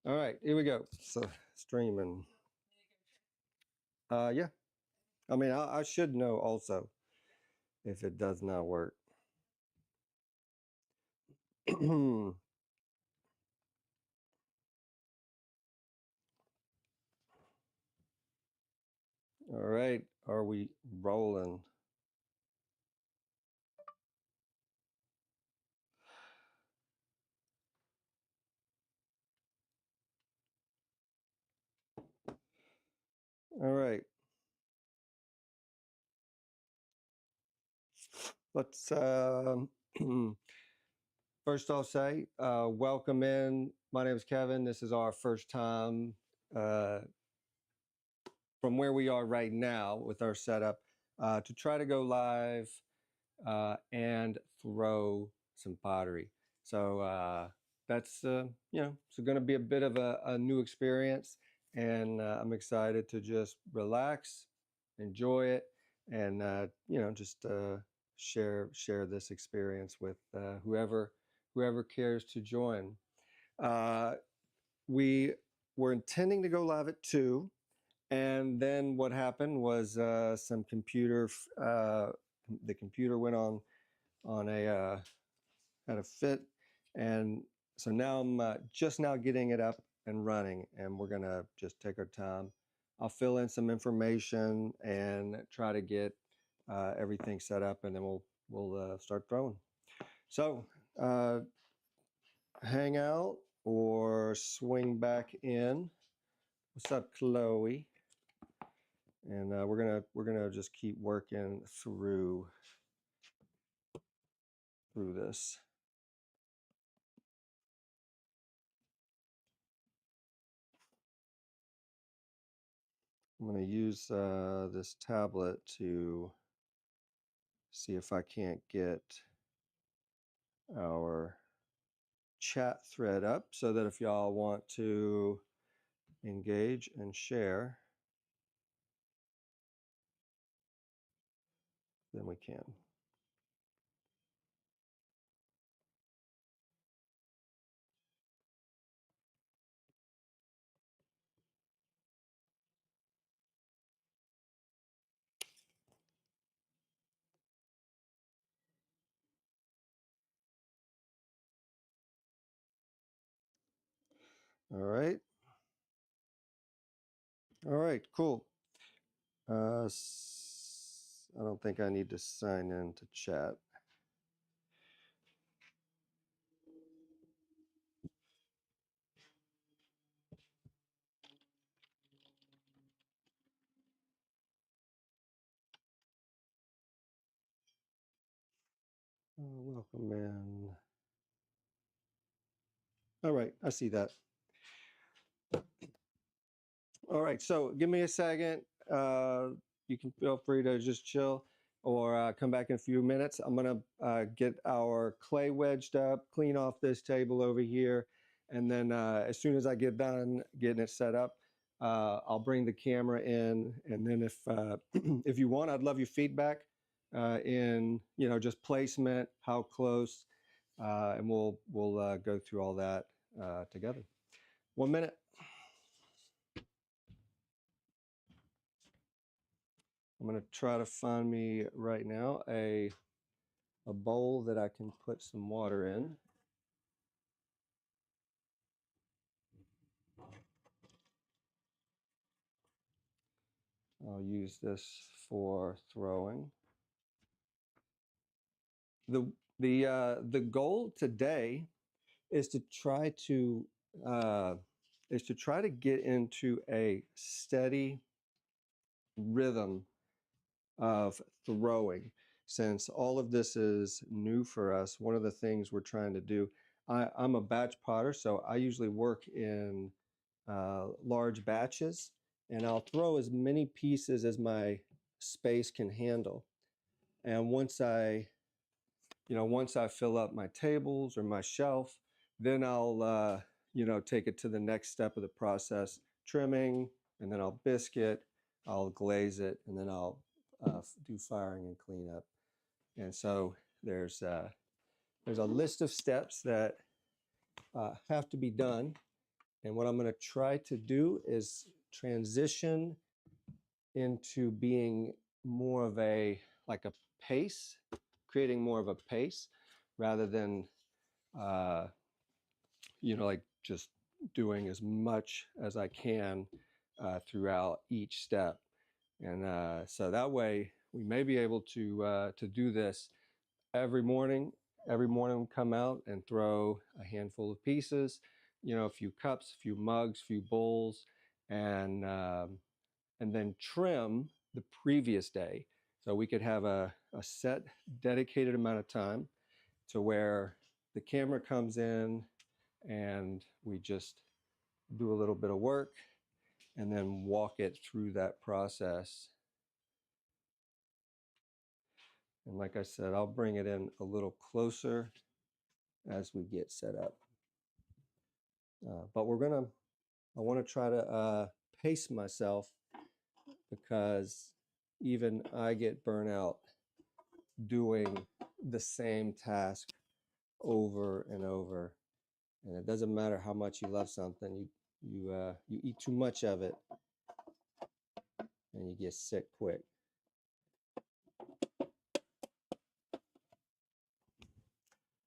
All right, here we go. So streaming. Yeah. I mean, I should know also if it does not work. All right, are we rolling? All right. Let's first I'll say welcome in. My name is Kevin. This is our first time uh, from where we are right now with our setup to try to go live and throw some pottery. So that's so going to be a bit of a new experience, and I'm excited to just relax, enjoy it, and just share this experience with whoever cares to join. Uh, we were intending to go live at 2. And then what happened was some the computer went on a had a fit, and so now I'm just now getting it up and running, and we're gonna just take our time. I'll fill in some information and try to get everything set up, and then we'll start throwing. So uh, hang out or swing back in. What's up, Chloe? And we're gonna just keep working through this. I'm gonna use this tablet to see if I can't get our chat thread up so that if y'all want to engage and share, then we can. All right. All right, cool. I don't think I need to sign in to chat. Welcome in. All right, I see that. All right, so give me a second. You can feel free to just chill or come back in a few minutes. I'm gonna get our clay wedged up, clean off this table over here, and then as soon as I get done getting it set up, I'll bring the camera in, and then if if you want, I'd love your feedback in just placement, how close, and we'll go through all that together. 1 minute. I'm going to try to find me right now a bowl that I can put some water in. I'll use this for throwing. The goal today is to try to get into a steady rhythm of throwing. Since all of this is new for us, one of the things we're trying to do, I'm a batch potter, so I usually work in large batches, and I'll throw as many pieces as my space can handle. And once I fill up my tables or my shelf, then I'll take it to the next step of the process, trimming, and then I'll biscuit, I'll glaze it, and then I'll do firing and cleanup. And so there's a list of steps that have to be done And what I'm going to try to do is transition into being more of a pace, creating more of a pace rather than like just doing as much as I can throughout each step. And so that way we may be able to do this every morning. Every morning come out and throw a handful of pieces, a few cups, a few mugs, a few bowls, and then trim the previous day. So we could have a set dedicated amount of time to where the camera comes in and we just do a little bit of work and then walk it through that process. And like I said, I'll bring it in a little closer as we get set up. But I want to try to pace myself because even I get burnout doing the same task over and over. And it doesn't matter how much you love something, you eat too much of it and you get sick quick.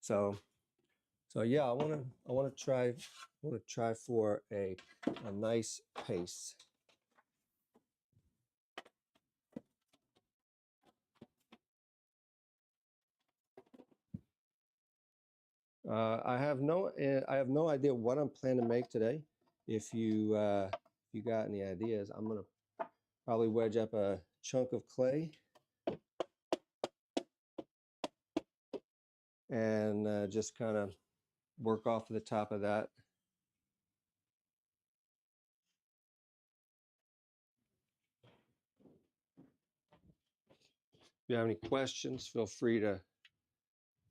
So yeah, I want to try for a nice pace. I have no idea what I'm planning to make today. If you got any ideas, I'm gonna probably wedge up a chunk of clay and just kind of work off the top of that. If you have any questions, feel free to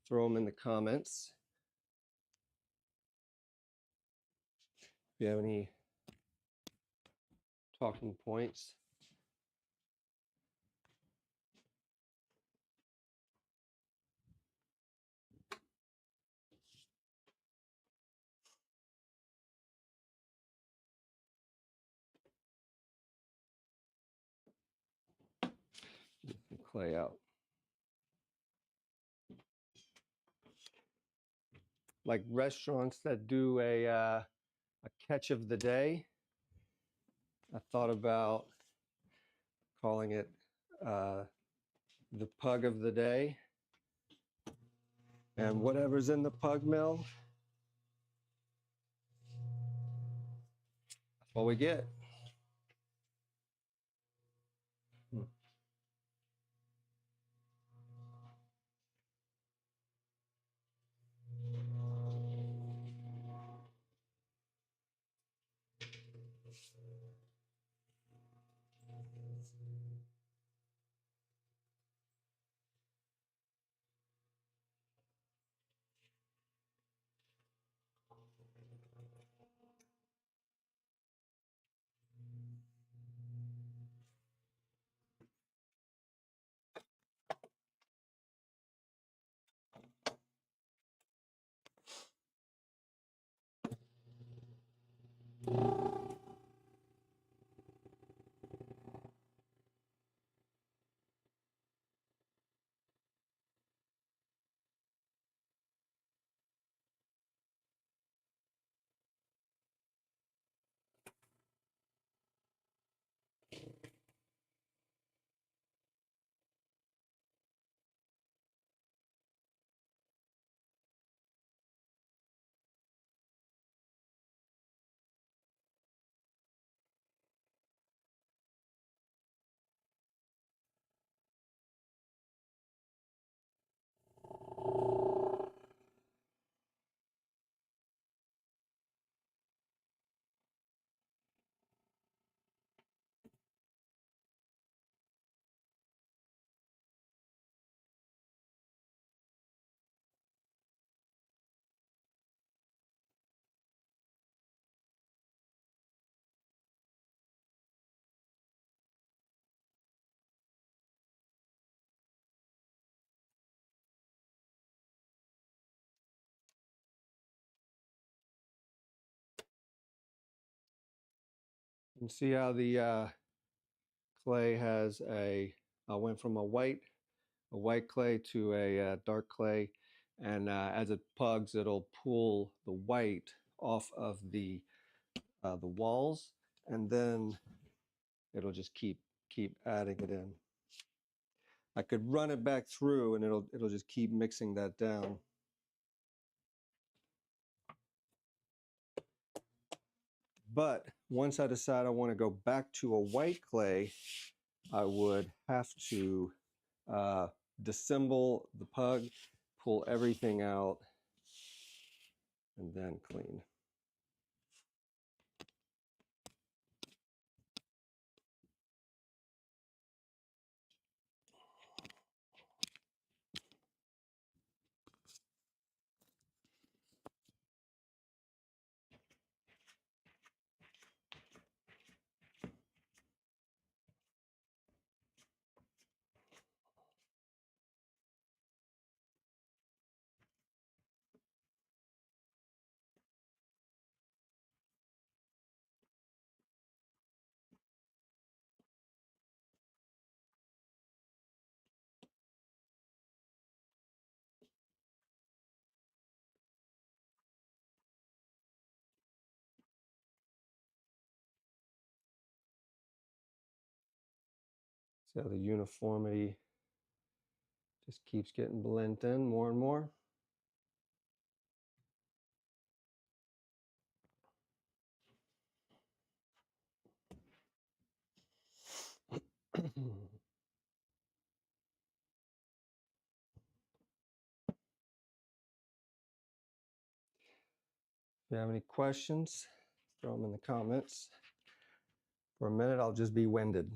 throw them in the comments. If you have any talking points. Clay out. Like restaurants that do a catch of the day. I thought about calling it the pug of the day. And whatever's in the pug mill, that's what we get. And see how the clay has went from a white clay to a dark clay, and as it pugs, it'll pull the white off of the walls, and then it'll just keep adding it in. I could run it back through, and it'll just keep mixing that down. But once I decide I want to go back to a white clay, I would have to disassemble the pug, pull everything out, and then clean. See how the uniformity just keeps getting blended in more and more. If you have any questions, throw them in the comments. For a minute, I'll just be winded.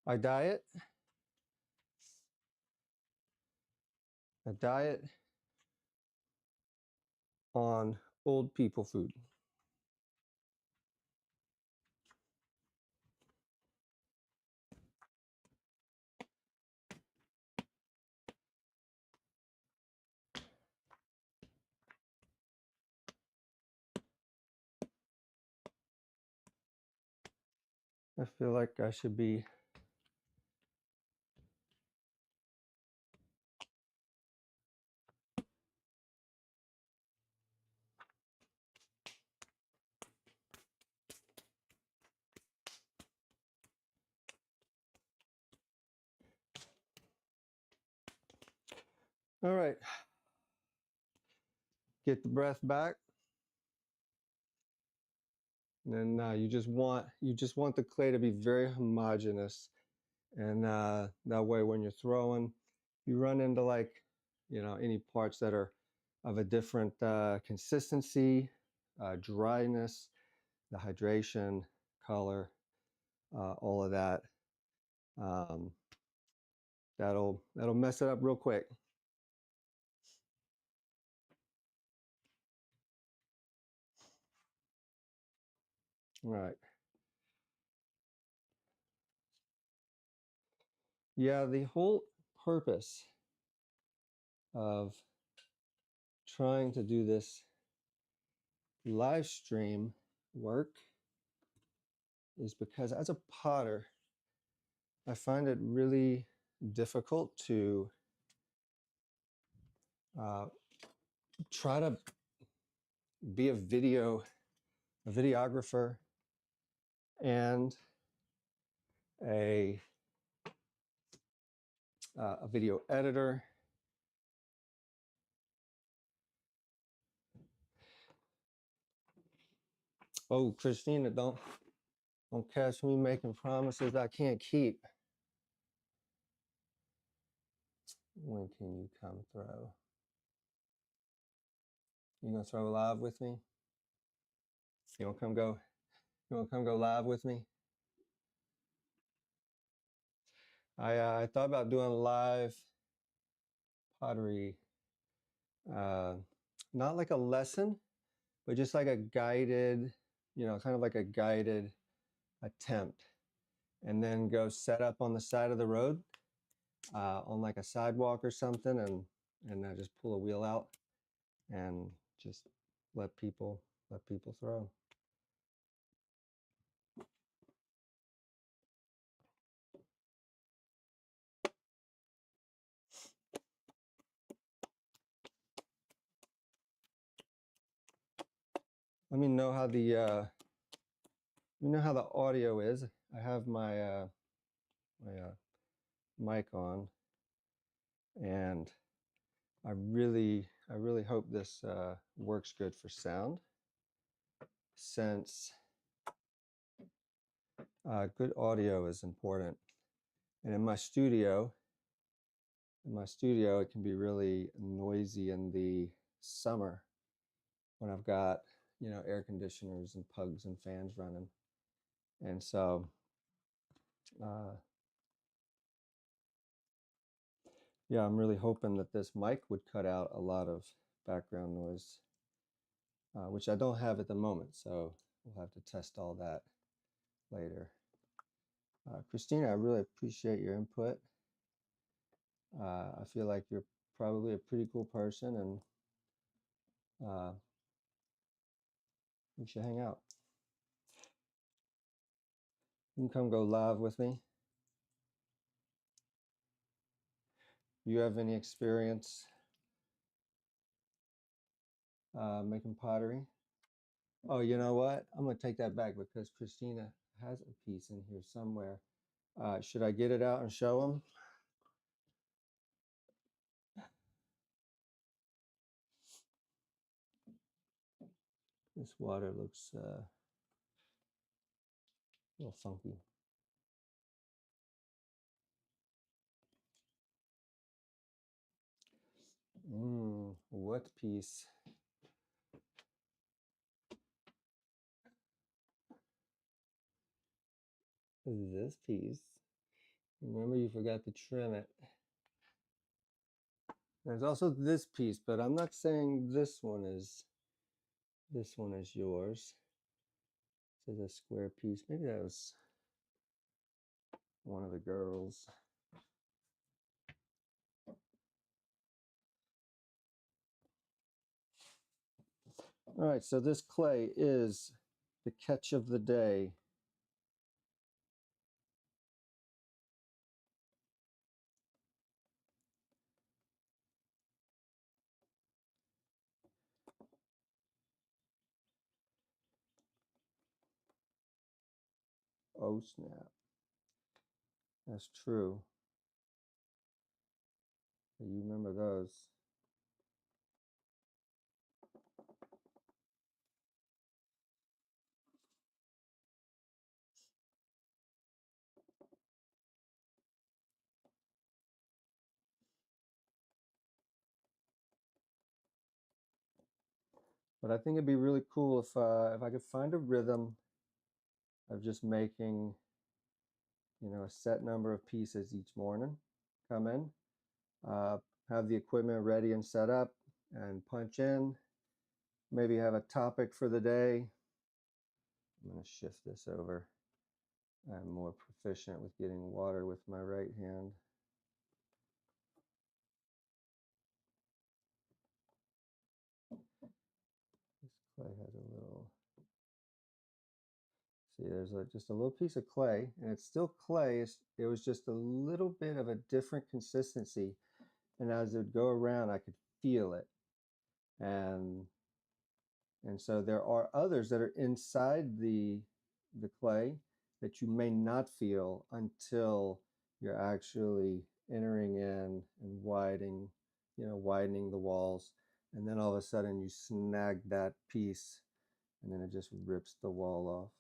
I diet. I diet on old people food. I feel like I should be all right. Get the breath back. And then you just want the clay to be very homogeneous, and that way when you're throwing, you run into like any parts that are of a different consistency, dryness, the hydration, color, all of that. That'll mess it up real quick. All right. Yeah, the whole purpose of trying to do this live stream work is because as a potter, I find it really difficult to try to be a videographer and a video editor. Oh, Christina, don't catch me making promises I can't keep. When can you come throw? You gonna throw live with me? You wanna come go? You wanna come go live with me? I thought about doing live pottery, uh, not like a lesson, but just like a guided, kind of like a guided attempt, and then go set up on the side of the road, on like a sidewalk or something, and just pull a wheel out and just let people throw. Let me know how the audio is. I have my mic on, and I really hope this works good for sound, since good audio is important. And in my studio, it can be really noisy in the summer when I've got air conditioners and pugs and fans running, and so yeah, I'm really hoping that this mic would cut out a lot of background noise, which I don't have at the moment, so we'll have to test all that later. Christina, I really appreciate your input. I feel like you're probably a pretty cool person, and we should hang out. You can come go live with me. You have any experience making pottery? Oh, you know what? I'm going to take that back, because Christina has a piece in here somewhere. Should I get it out and show them? This water looks a little funky. What piece? This piece. Remember, you forgot to trim it. There's also this piece, but I'm not saying this one is yours. This is a square piece. Maybe that was one of the girls. All right, so this clay is the catch of the day. Oh snap. That's true. You remember those. But I think it'd be really cool if I could find a rhythm of just making, a set number of pieces each morning. Come in, have the equipment ready and set up, and punch in. Maybe have a topic for the day. I'm going to shift this over. I'm more proficient with getting water with my right hand. This clay has a little, see, there's just a little piece of clay, and it's still clay. It was just a little bit of a different consistency, and as it would go around, I could feel it. And so there are others that are inside the clay that you may not feel until you're actually entering in and widening the walls, and then all of a sudden you snag that piece, and then it just rips the wall off.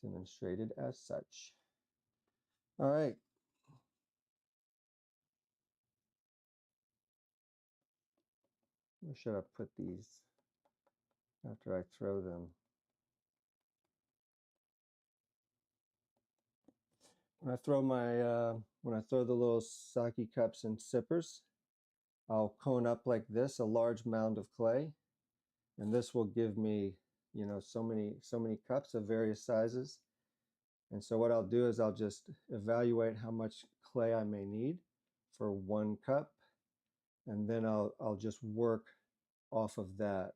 Demonstrated as such. All right. Where should I put these after I throw them? When I throw the little sake cups and sippers, I'll cone up like this, a large mound of clay, and this will give me, so many cups of various sizes. And so what I'll do is I'll just evaluate how much clay I may need for 1 cup, and then I'll just work off of that.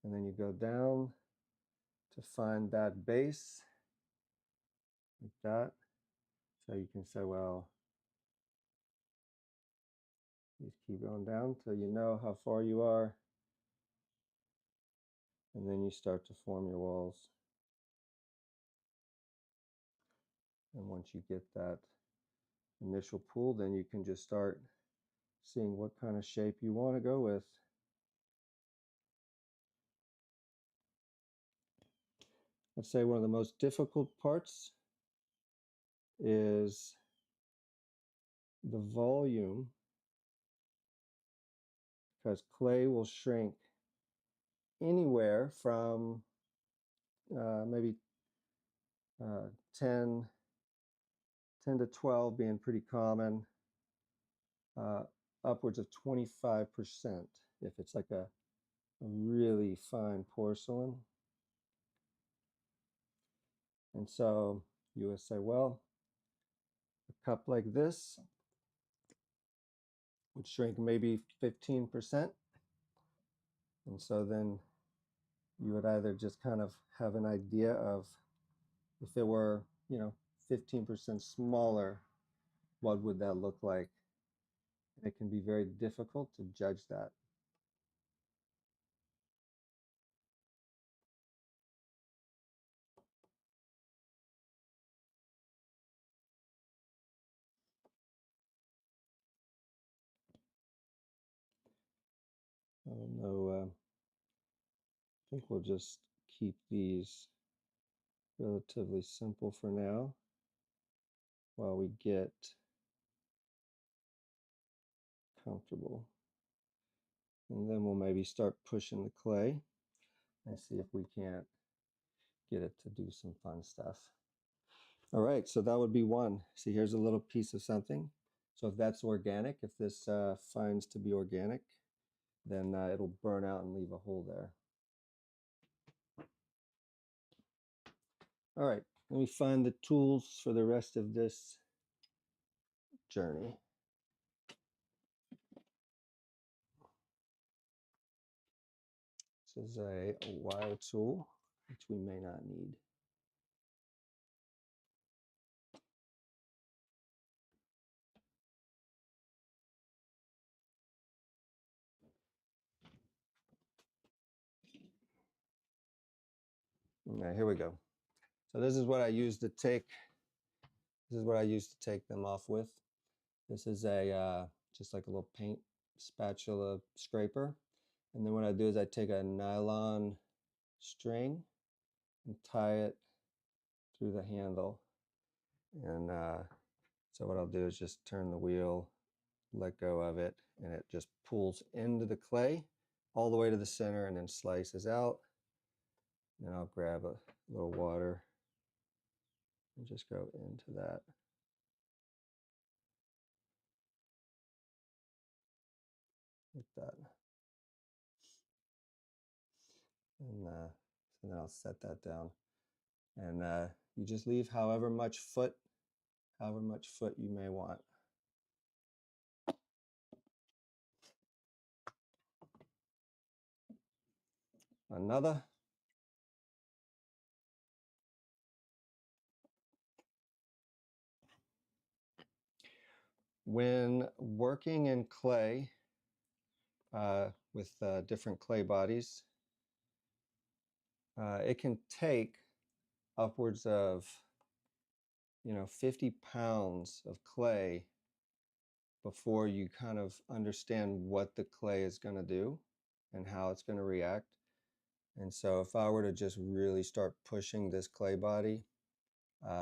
And then you go down to find that base, like that. So you can say, well, just keep going down till you know how far you are. And then you start to form your walls. And once you get that initial pool, then you can just start seeing what kind of shape you want to go with. I'd say one of the most difficult parts is the volume, because clay will shrink anywhere from maybe 10 to 12 being pretty common, upwards of 25% if it's like a really fine porcelain. And so you would say, well, a cup like this would shrink maybe 15%. And so then you would either just kind of have an idea of, if it were, 15% smaller, what would that look like? It can be very difficult to judge that. I don't know, I think we'll just keep these relatively simple for now while we get comfortable. And then we'll maybe start pushing the clay and see if we can't get it to do some fun stuff. All right, so that would be one. See, here's a little piece of something. So if that's organic, if this finds to be organic, then it'll burn out and leave a hole there. All right, let me find the tools for the rest of this journey. This is a wire tool, which we may not need. Okay, here we go. So this is what I use to take. This is what I use to take them off with. This is a just like a little paint spatula scraper. And then what I do is I take a nylon string and tie it through the handle. And so what I'll do is just turn the wheel, let go of it, and it just pulls into the clay all the way to the center and then slices out. And I'll grab a little water and just go into that. Like that. And so then I'll set that down. And you just leave however much foot you may want. Another. When working in clay with different clay bodies, it can take upwards of 50 pounds of clay before you kind of understand what the clay is going to do and how it's going to react. And so if I were to just really start pushing this clay body,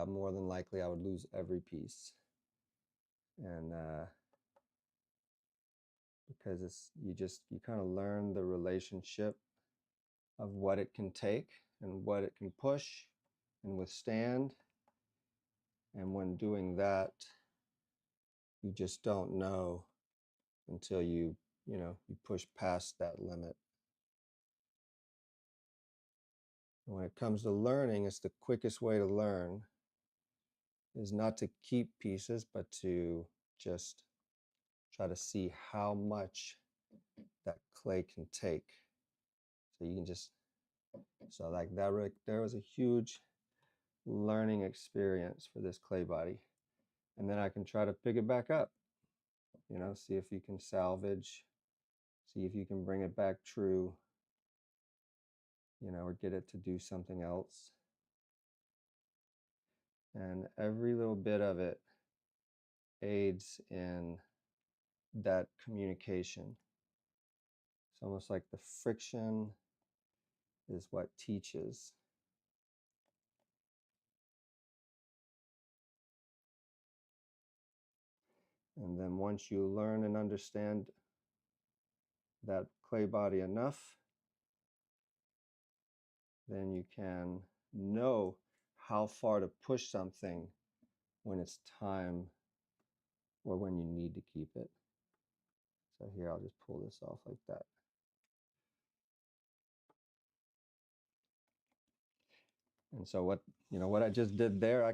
more than likely I would lose every piece. And because you kind of learn the relationship of what it can take and what it can push and withstand. And when doing that, you just don't know until you push past that limit. And when it comes to learning, it's the quickest way to learn is not to keep pieces, but to just try to see how much that clay can take. So you can just, so like that, there was a huge learning experience for this clay body. And then I can try to pick it back up, see if you can salvage, see if you can bring it back true, or get it to do something else. And every little bit of it aids in that communication. It's almost like the friction is what teaches. And then once you learn and understand that clay body enough, then you can know how far to push something when it's time or when you need to keep it. So here, I'll just pull this off like that. And so what I just did there, I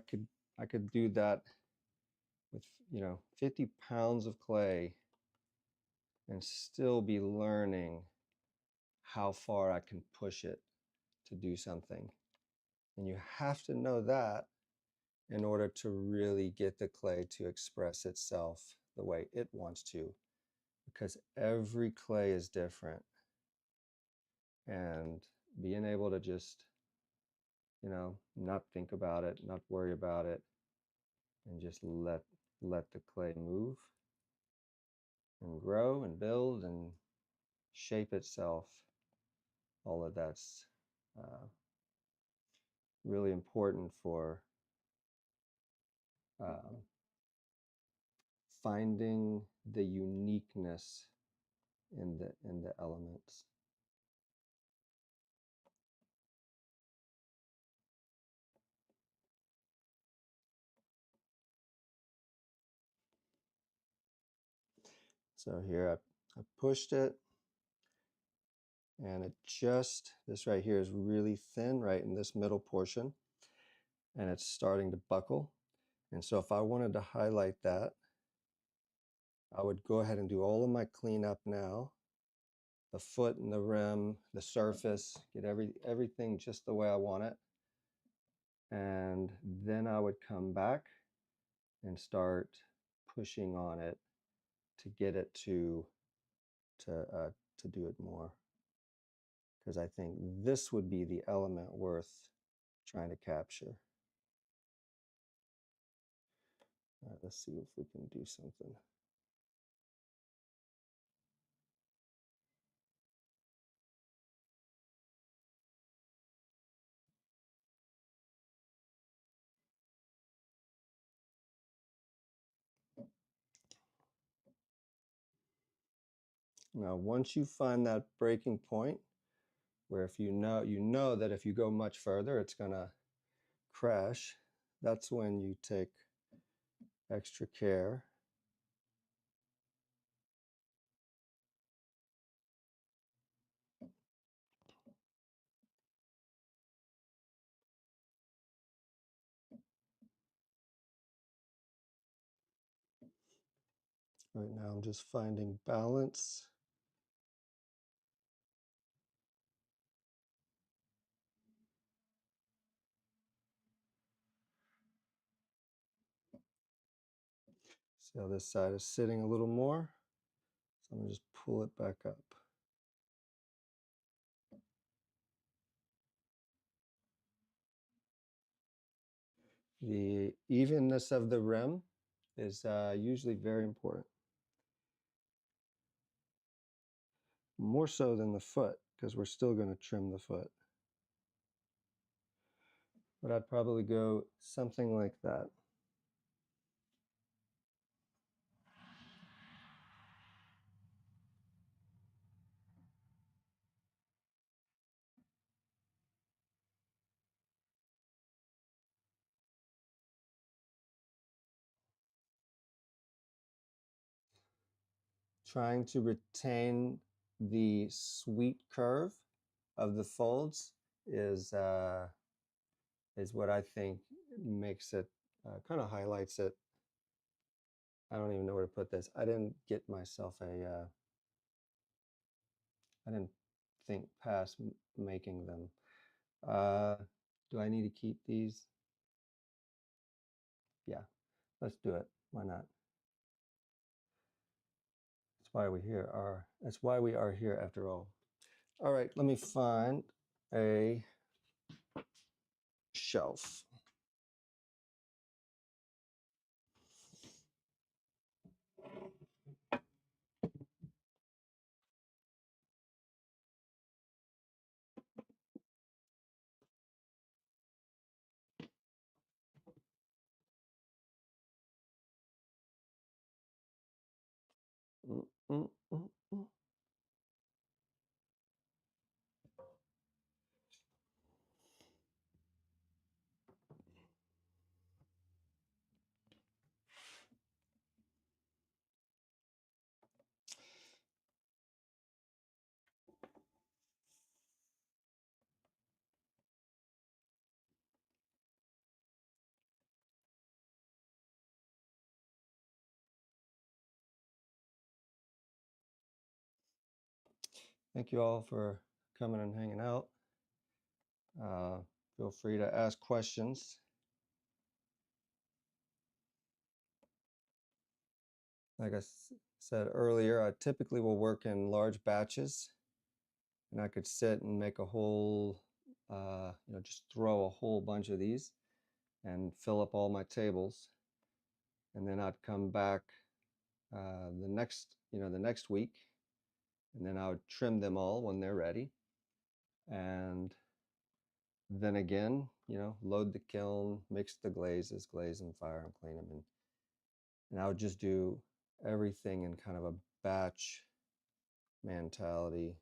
could do that with 50 pounds of clay and still be learning how far I can push it to do something. And you have to know that in order to really get the clay to express itself the way it wants to, because every clay is different. And being able to just, not think about it, not worry about it, and just let the clay move and grow and build and shape itself. All of that's really important for finding the uniqueness in the elements. So here I pushed it, and this right here is really thin right in this middle portion, and it's starting to buckle. And so if I wanted to highlight that, I would go ahead and do all of my cleanup now. The foot and the rim, the surface, get everything just the way I want it. And then I would come back and start pushing on it to get it to do it more. Because I think this would be the element worth trying to capture. All right, let's see if we can do something. Now, once you find that breaking point, where if you know that if you go much further, it's gonna crash, that's when you take extra care. Right now, I'm just finding balance. See how this side is sitting a little more? So I'm gonna just pull it back up. The evenness of the rim is usually very important. More so than the foot, because we're still going to trim the foot. But I'd probably go something like that. Trying to retain the sweet curve of the folds is what I think makes it, kind of highlights it. I don't even know where to put this. I didn't get myself a, I didn't think past making them. Do I need to keep these? Yeah, let's do it. Why not? That's why we are here after all. All right, let me find a shelf. Mm, mm, mm, mm. Thank you all for coming and hanging out. Feel free to ask questions. Like I said earlier, I typically will work in large batches, and I could sit and make a whole, just throw a whole bunch of these and fill up all my tables. And then I'd come back the next week, and then I would trim them all when they're ready. And then again, load the kiln, mix the glazes, glaze and fire and clean them. And I would just do everything in kind of a batch mentality.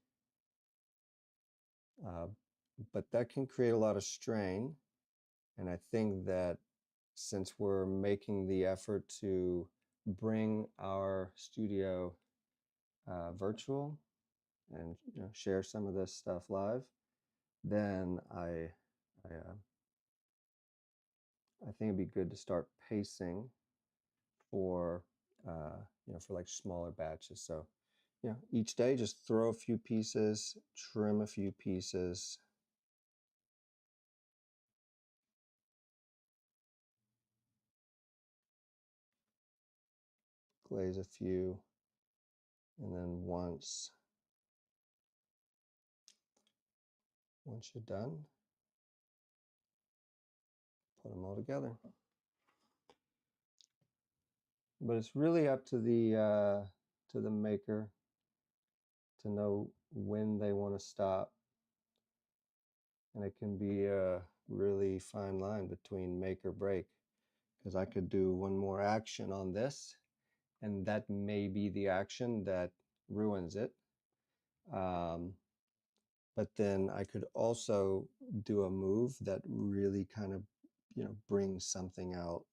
But that can create a lot of strain. And I think that since we're making the effort to bring our studio virtual and share some of this stuff live, then I think it'd be good to start pacing for for like smaller batches. So each day just throw a few pieces, trim a few pieces. Glaze a few, and then once you're done, put them all together. But it's really up to the maker to know when they want to stop, and it can be a really fine line between make or break, because I could do one more action on this, and that may be the action that ruins it. But then I could also do a move that really kind of, brings something out.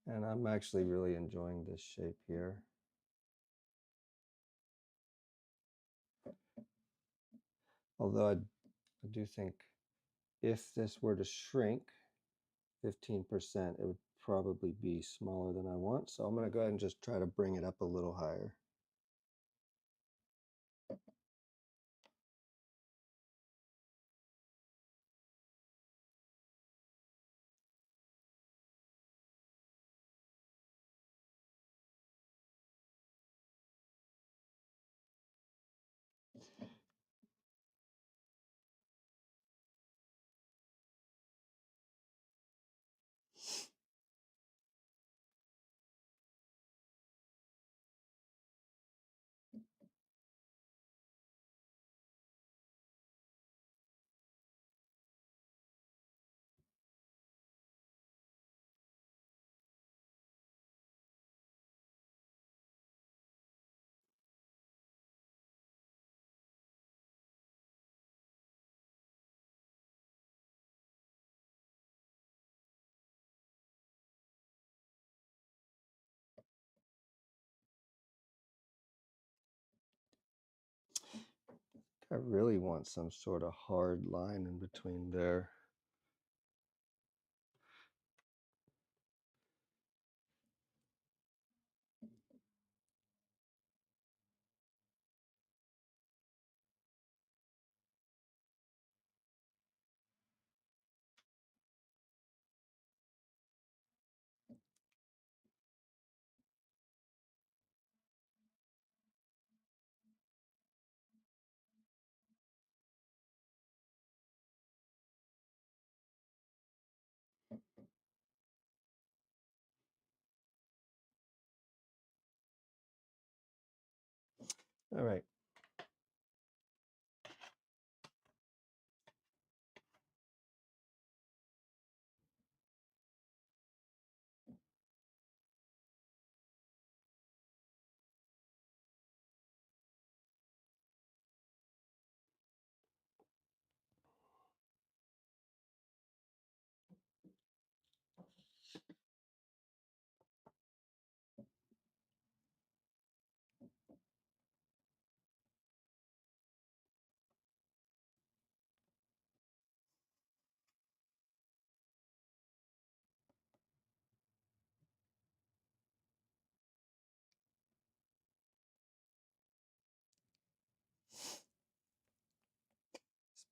And I'm actually really enjoying this shape here. Although I do think if this were to shrink 15%, it would probably be smaller than I want. So I'm going to go ahead and just try to bring it up a little higher. I really want some sort of hard line in between there. All right.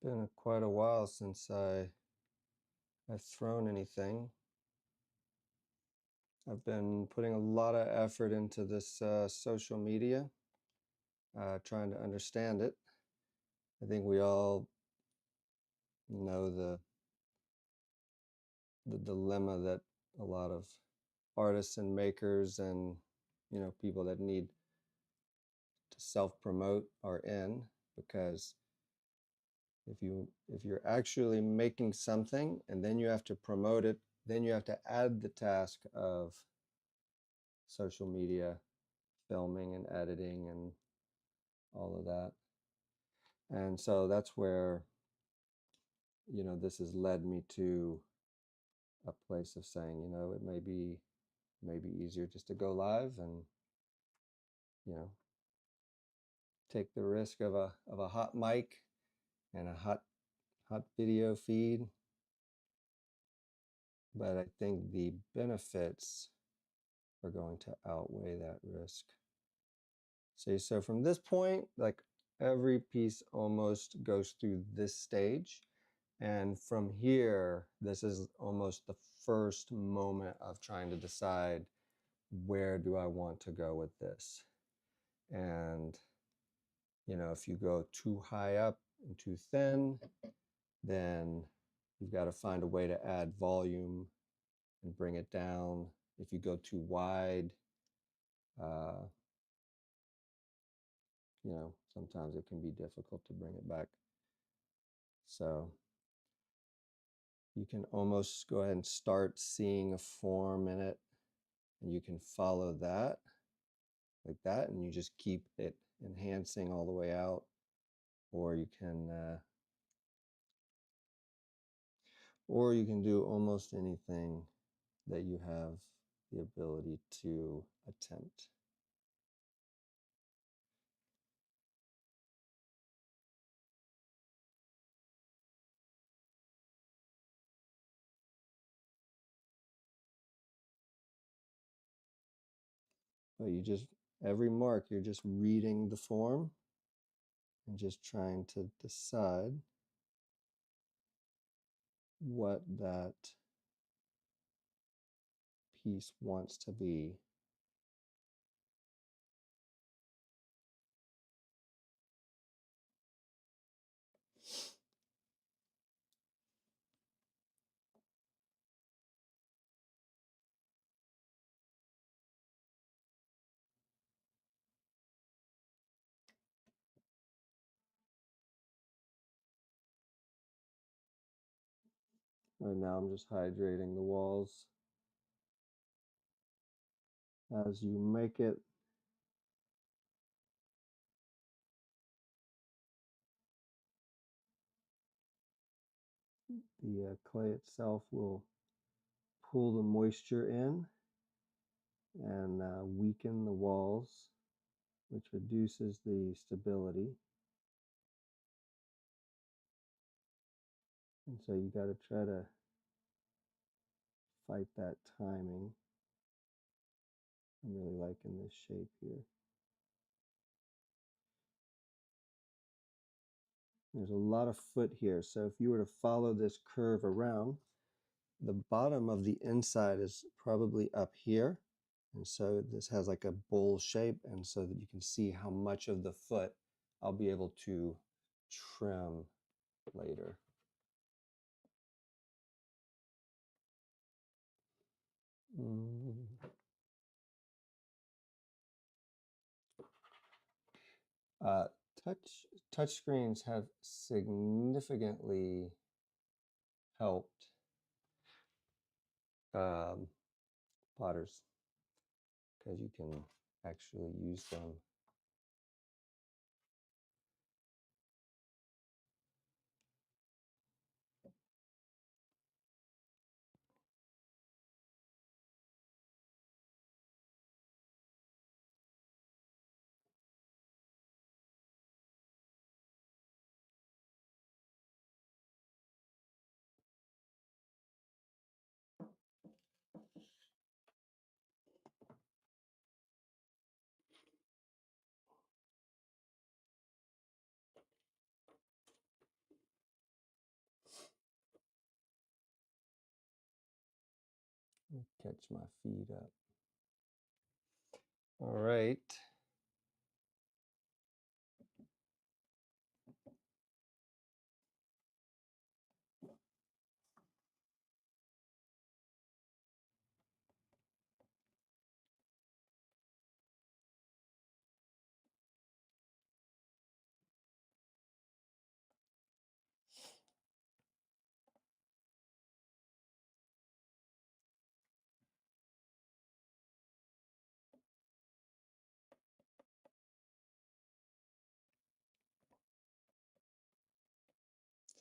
It's been quite a while since I've thrown anything. I've been putting a lot of effort into this social media, trying to understand it. I think we all know the dilemma that a lot of artists and makers and people that need to self-promote are in, because if you're actually making something and then you have to promote it, then you have to add the task of social media filming and editing and all of that. And so that's where this has led me to a place of saying, it may be easier just to go live and you know take the risk of a hot mic and a hot video feed. But I think the benefits are going to outweigh that risk. See, so from this point, like, every piece almost goes through this stage. And from here, this is almost the first moment of trying to decide, where do I want to go with this? And, if you go too high up and too thin, then you've got to find a way to add volume and bring it down. If you go too wide, uh, sometimes it can be difficult to bring it back. So you can almost go ahead and start seeing a form in it, and you can follow that like that, and you just keep it enhancing all the way out. Or you can do almost anything that you have the ability to attempt. But every mark, you're just reading the form and just trying to decide what that piece wants to be. Right now I'm just hydrating the walls. As you make it, the clay itself will pull the moisture in and weaken the walls, which reduces the stability. And so you got to try to fight that timing. I'm really liking this shape here. There's a lot of foot here, so if you were to follow this curve around, the bottom of the inside is probably up here. And so this has like a bowl shape, and so that you can see how much of the foot I'll be able to trim later. Uh, touch screens have significantly helped potters because you can actually use them. Catch my feet up. All right.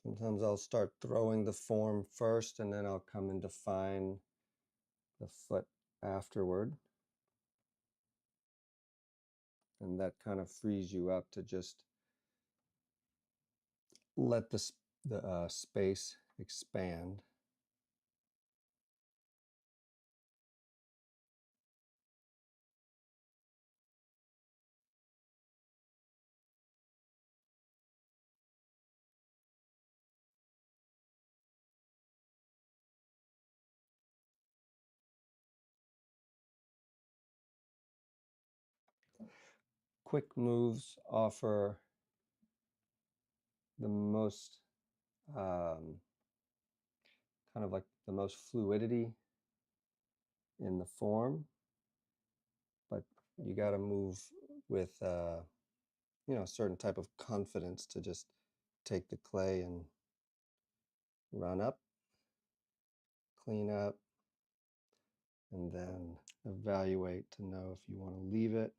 Sometimes I'll start throwing the form first and then I'll come and define the foot afterward. And that kind of frees you up to just let the space expand. Quick moves offer the most kind of like the most fluidity in the form, but you got to move with you know, a certain type of confidence to just take the clay and run up, clean up, and then evaluate to know if you want to leave it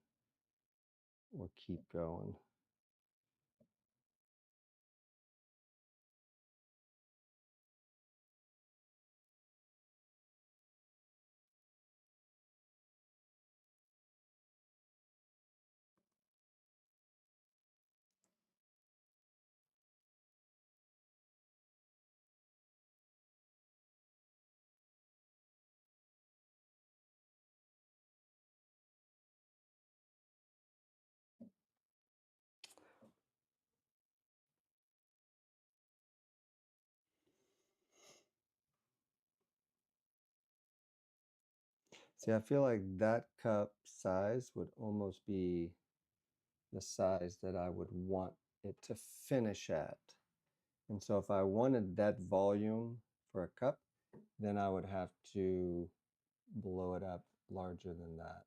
or keep going. See, I feel like that cup size would almost be the size that I would want it to finish at. And so if I wanted that volume for a cup, then I would have to blow it up larger than that.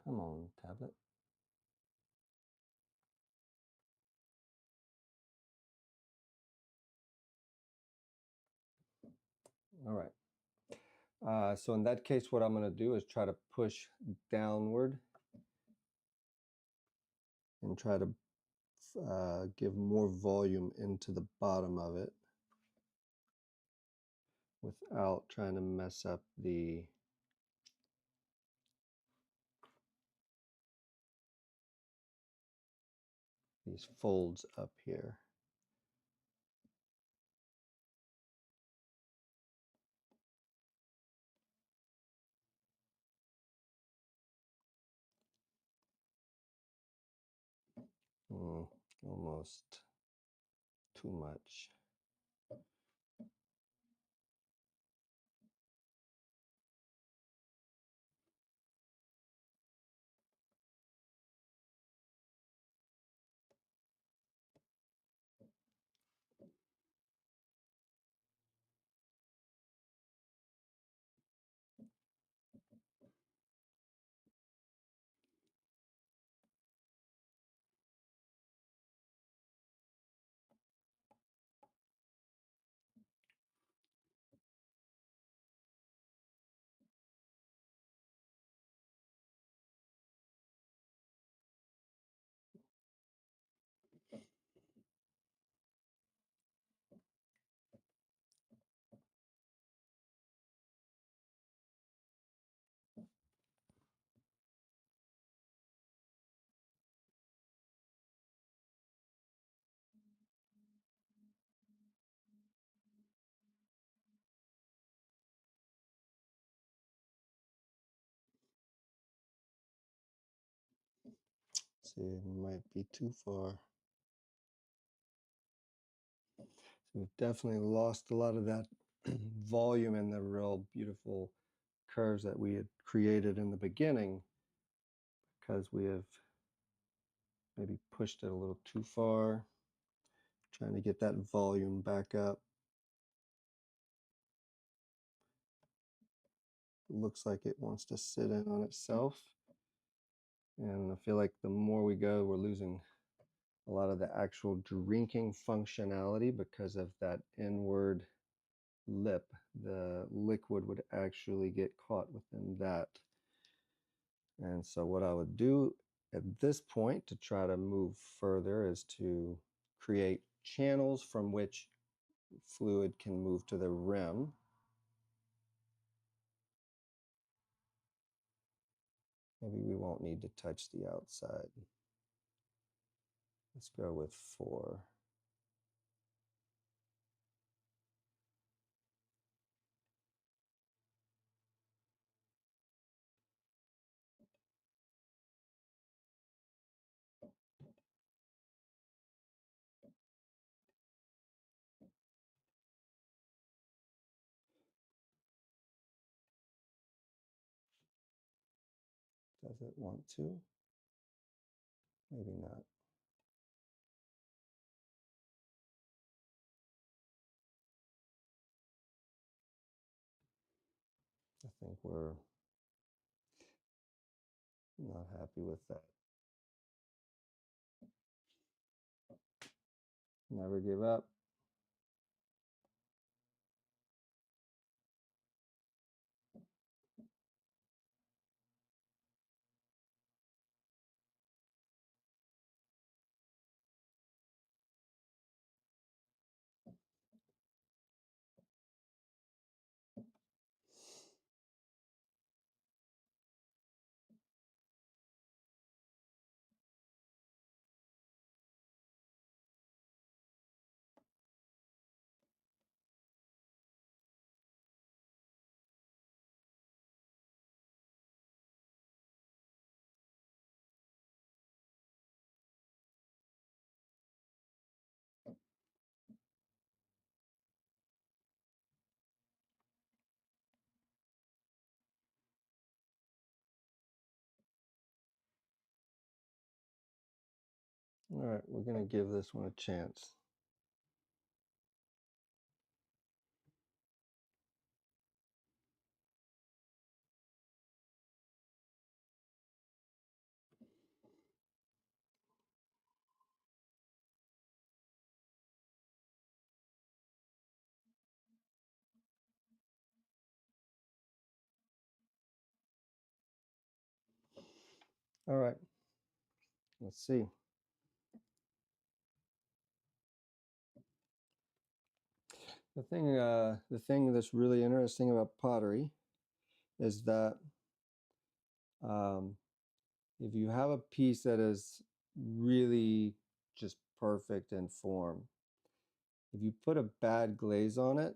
Come on, tablet. All right. So in that case, what I'm going to do is try to push downward and try to give more volume into the bottom of it without trying to mess up the these folds up here. Almost too much. See, it might be too far. So we've definitely lost a lot of that volume and the real beautiful curves that we had created in the beginning because we have maybe pushed it a little too far, trying to get that volume back up. It looks like it wants to sit in on itself. And I feel like the more we go, we're losing a lot of the actual drinking functionality because of that inward lip. The liquid would actually get caught within that. And so what I would do at this point to try to move further is to create channels from which fluid can move to the rim. Maybe we won't need to touch the outside. Let's go with 4. Does it want to? Maybe not. I think we're not happy with that. Never give up. All right, we're going to give this one a chance. All right, let's see. The thing that's really interesting about pottery is that if you have a piece that is really just perfect in form. If you put a bad glaze on it,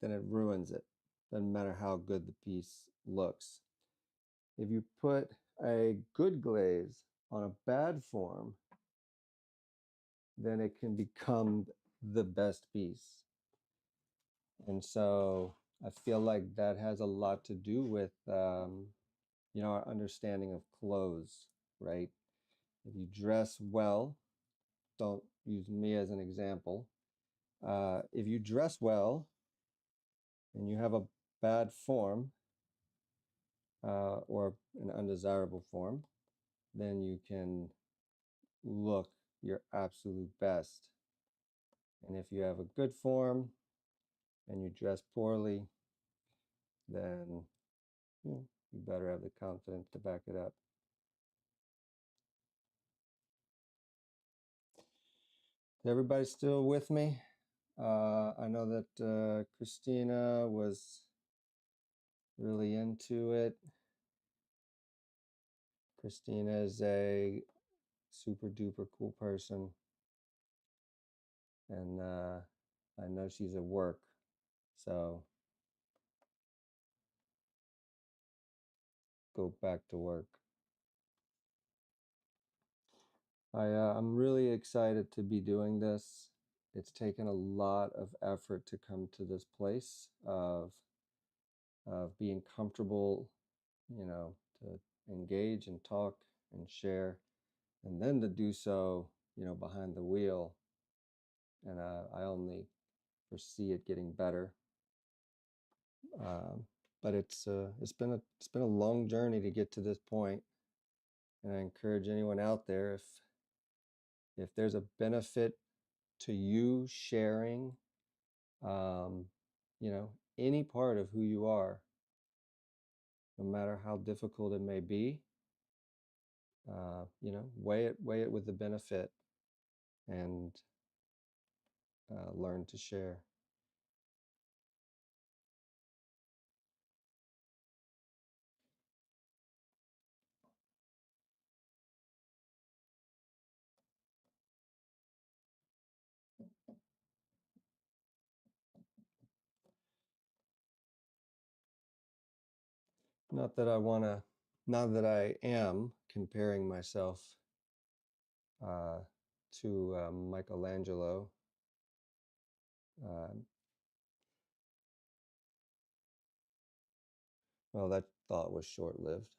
then it ruins it. Doesn't matter how good the piece looks. If you put a good glaze on a bad form, then it can become the best piece. And so I feel like that has a lot to do with, our understanding of clothes, right? If you dress well, don't use me as an example. If you dress well and you have a bad form or an undesirable form, then you can look your absolute best. And if you have a good form and you dress poorly, then you better have the confidence to back it up. Is everybody still with me? I know that Christina was really into it. Christina is a super duper cool person, and I know she's at work, so go back to work. I'm really excited to be doing this. It's taken a lot of effort to come to this place of being comfortable, to engage and talk and share, and then to do so, behind the wheel. And I only foresee it getting better. But it's been a long journey to get to this point, and I encourage anyone out there, if there's a benefit to you sharing, any part of who you are, no matter how difficult it may be, weigh it with the benefit, and learn to share. Not that I am comparing myself to Michelangelo. Well, that thought was short-lived.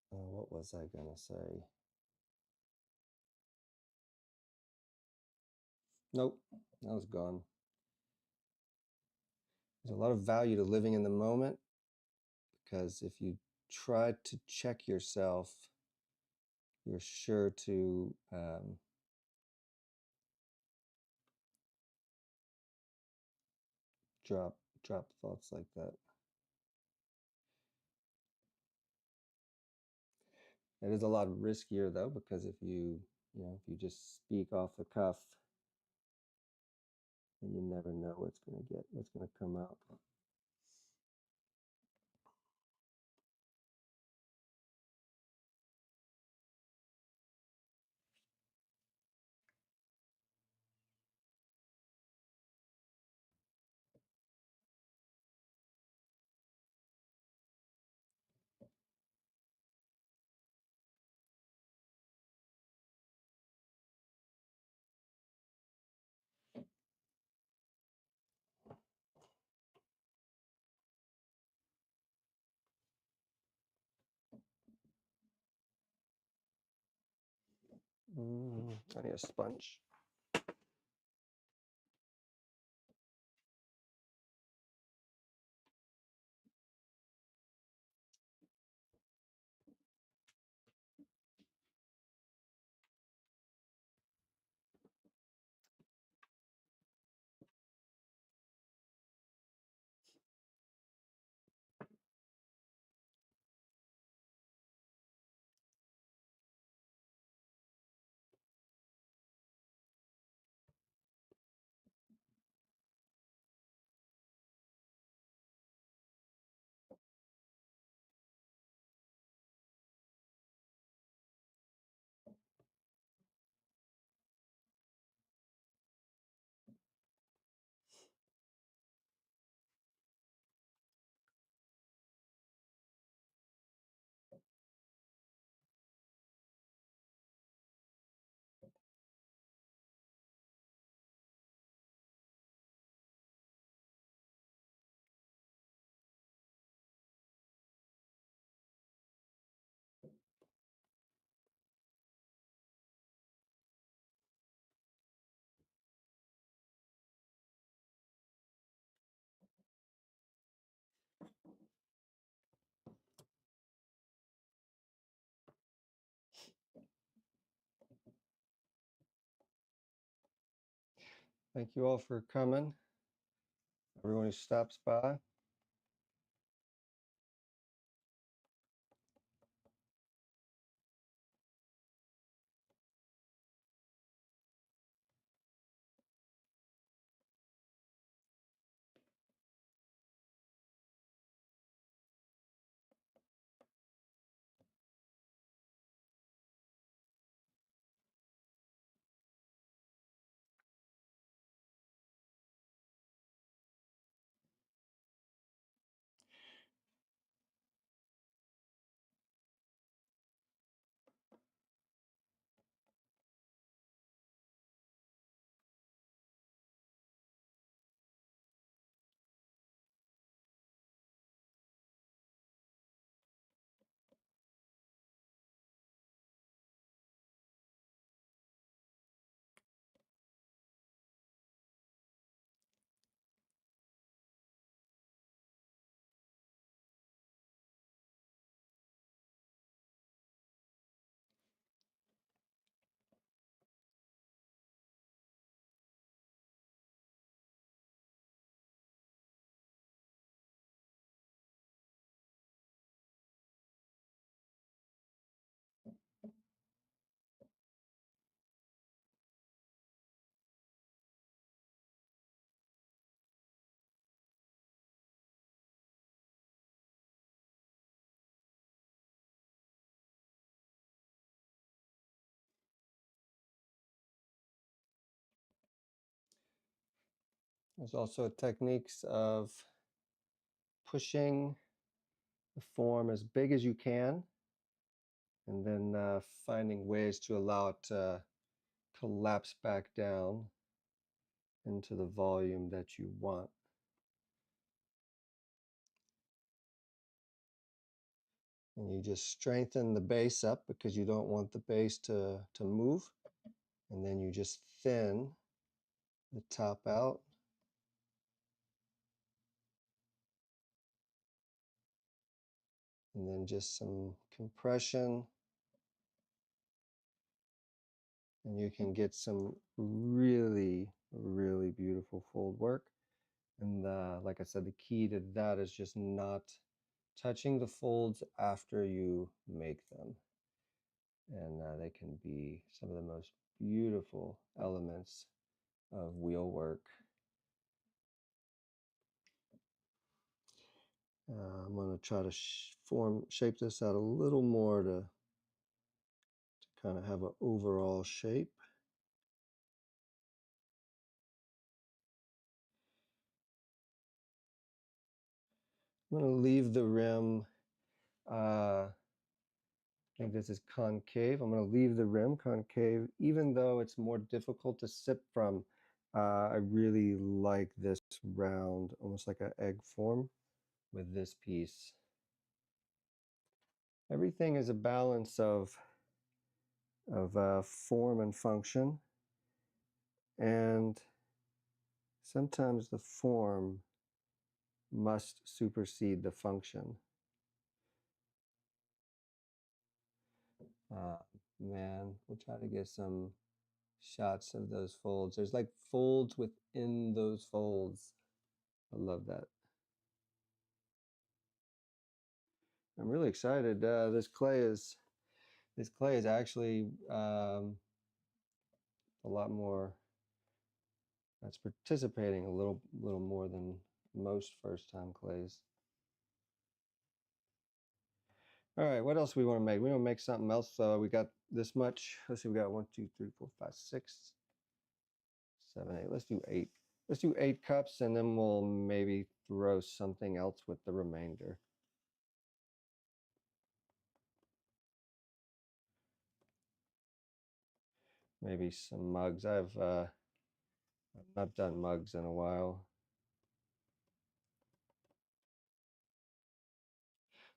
What was I gonna say? Nope, that was gone. There's a lot of value to living in the moment, because if you try to check yourself, you're sure to drop thoughts like that. It is a lot riskier though, because if you just speak off the cuff, then you never know what's gonna come out. I need a sponge. Thank you all for coming. Everyone who stops by. There's also techniques of pushing the form as big as you can, and then finding ways to allow it to collapse back down into the volume that you want. And you just strengthen the base up because you don't want the base to move. And then you just thin the top out. And then just some compression. And you can get some really, really beautiful fold work. And like I said, the key to that is just not touching the folds after you make them. And they can be some of the most beautiful elements of wheelwork. I'm going to try to shape this out a little more to kind of have an overall shape. I'm going to leave the rim, I think this is concave. I'm going to leave the rim concave, even though it's more difficult to sip from. I really like this round, almost like an egg form with this piece. Everything is a balance of form and function, and sometimes the form must supersede the function. Man, we'll try to get some shots of those folds. There's like folds within those folds. I love that. I'm really excited. This clay is actually a lot more. It's participating a little more than most first-time clays. All right, what else we want to make? We want to make something else. So we got this much. Let's see, we got 1, 2, 3, 4, 5, 6, 7, 8. Let's do 8. Let's do 8 cups, and then we'll maybe throw something else with the remainder. Maybe some mugs. I've not done mugs in a while.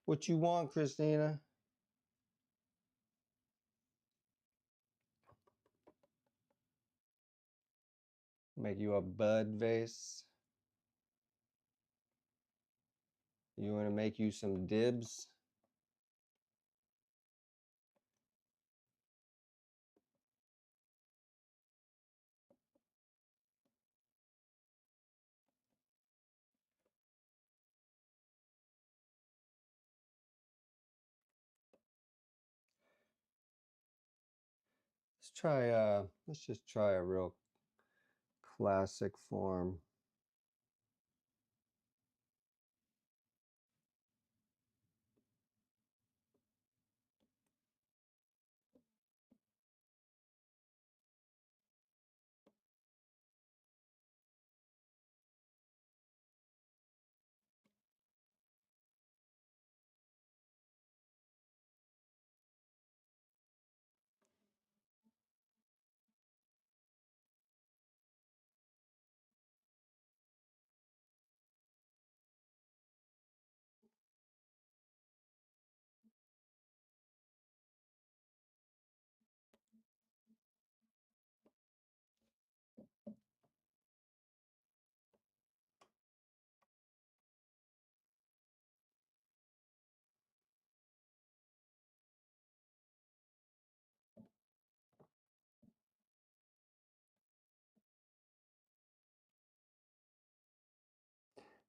What you want, Christina? Make you a bud vase. You want to make you some dibs? let's just try a real classic form.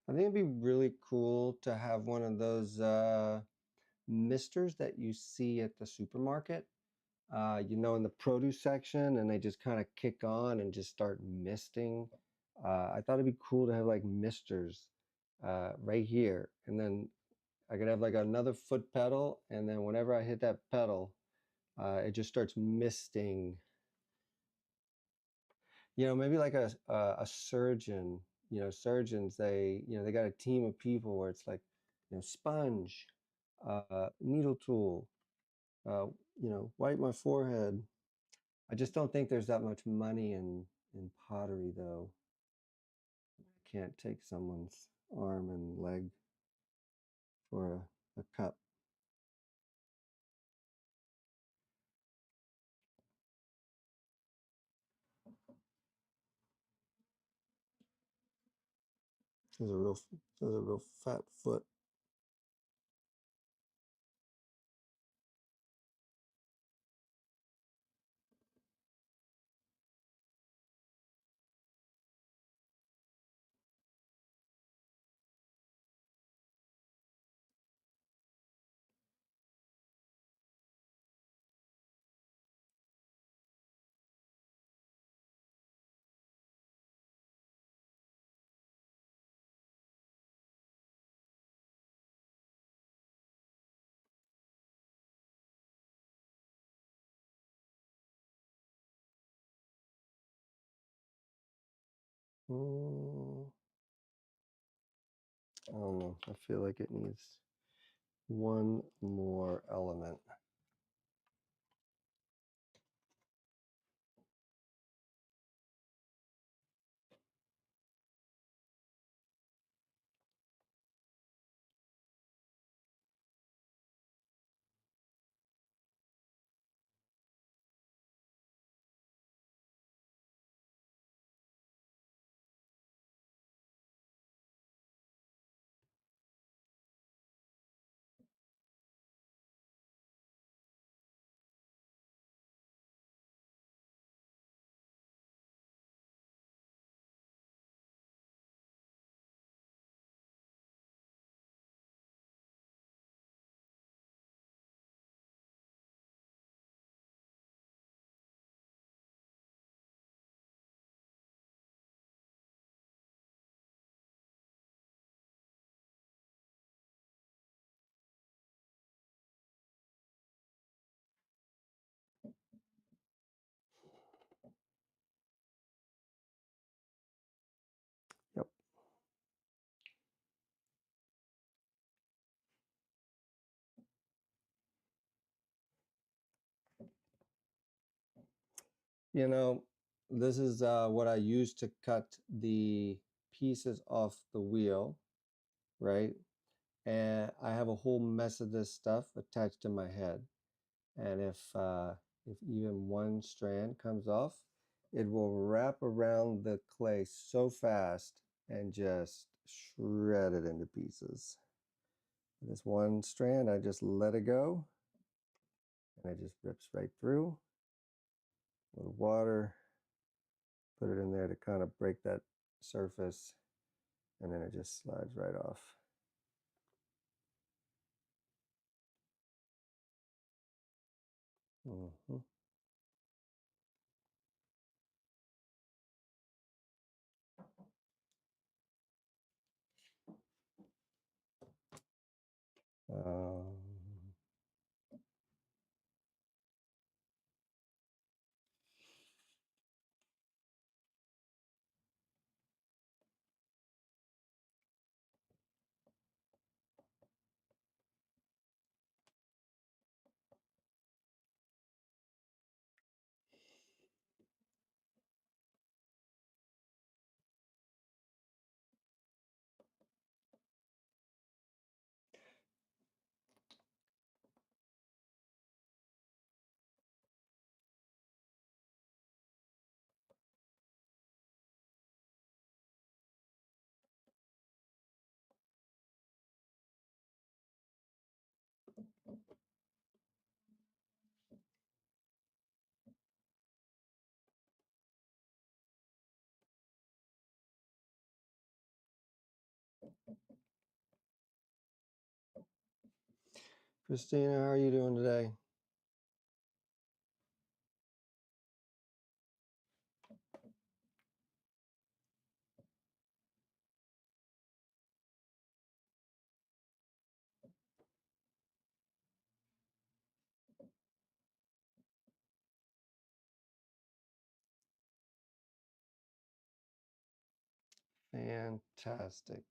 I think it'd be really cool to have one of those misters that you see at the supermarket, in the produce section, and they just kind of kick on and just start misting. I thought it'd be cool to have like misters right here, and then I could have like another foot pedal, and then whenever I hit that pedal, it just starts misting. Maybe like a surgeon. Surgeons, they got a team of people where it's like, sponge, needle tool, uh, wipe my forehead. I just don't think there's that much money in pottery, though. I can't take someone's arm and leg for a cup. There's a real fat foot. Mm, I don't know. I feel like it needs one more element. Yep. You know, this is what I use to cut the pieces off the wheel, right? And I have a whole mess of this stuff attached to my head. And if even one strand comes off, it will wrap around the clay so fast and just shred it into pieces. This one strand, I just let it go, and it just rips right through. A little water, put it in there to kind of break that surface, and then it just slides right off. Mhm. Um, Christina, how are you doing today? Fantastic.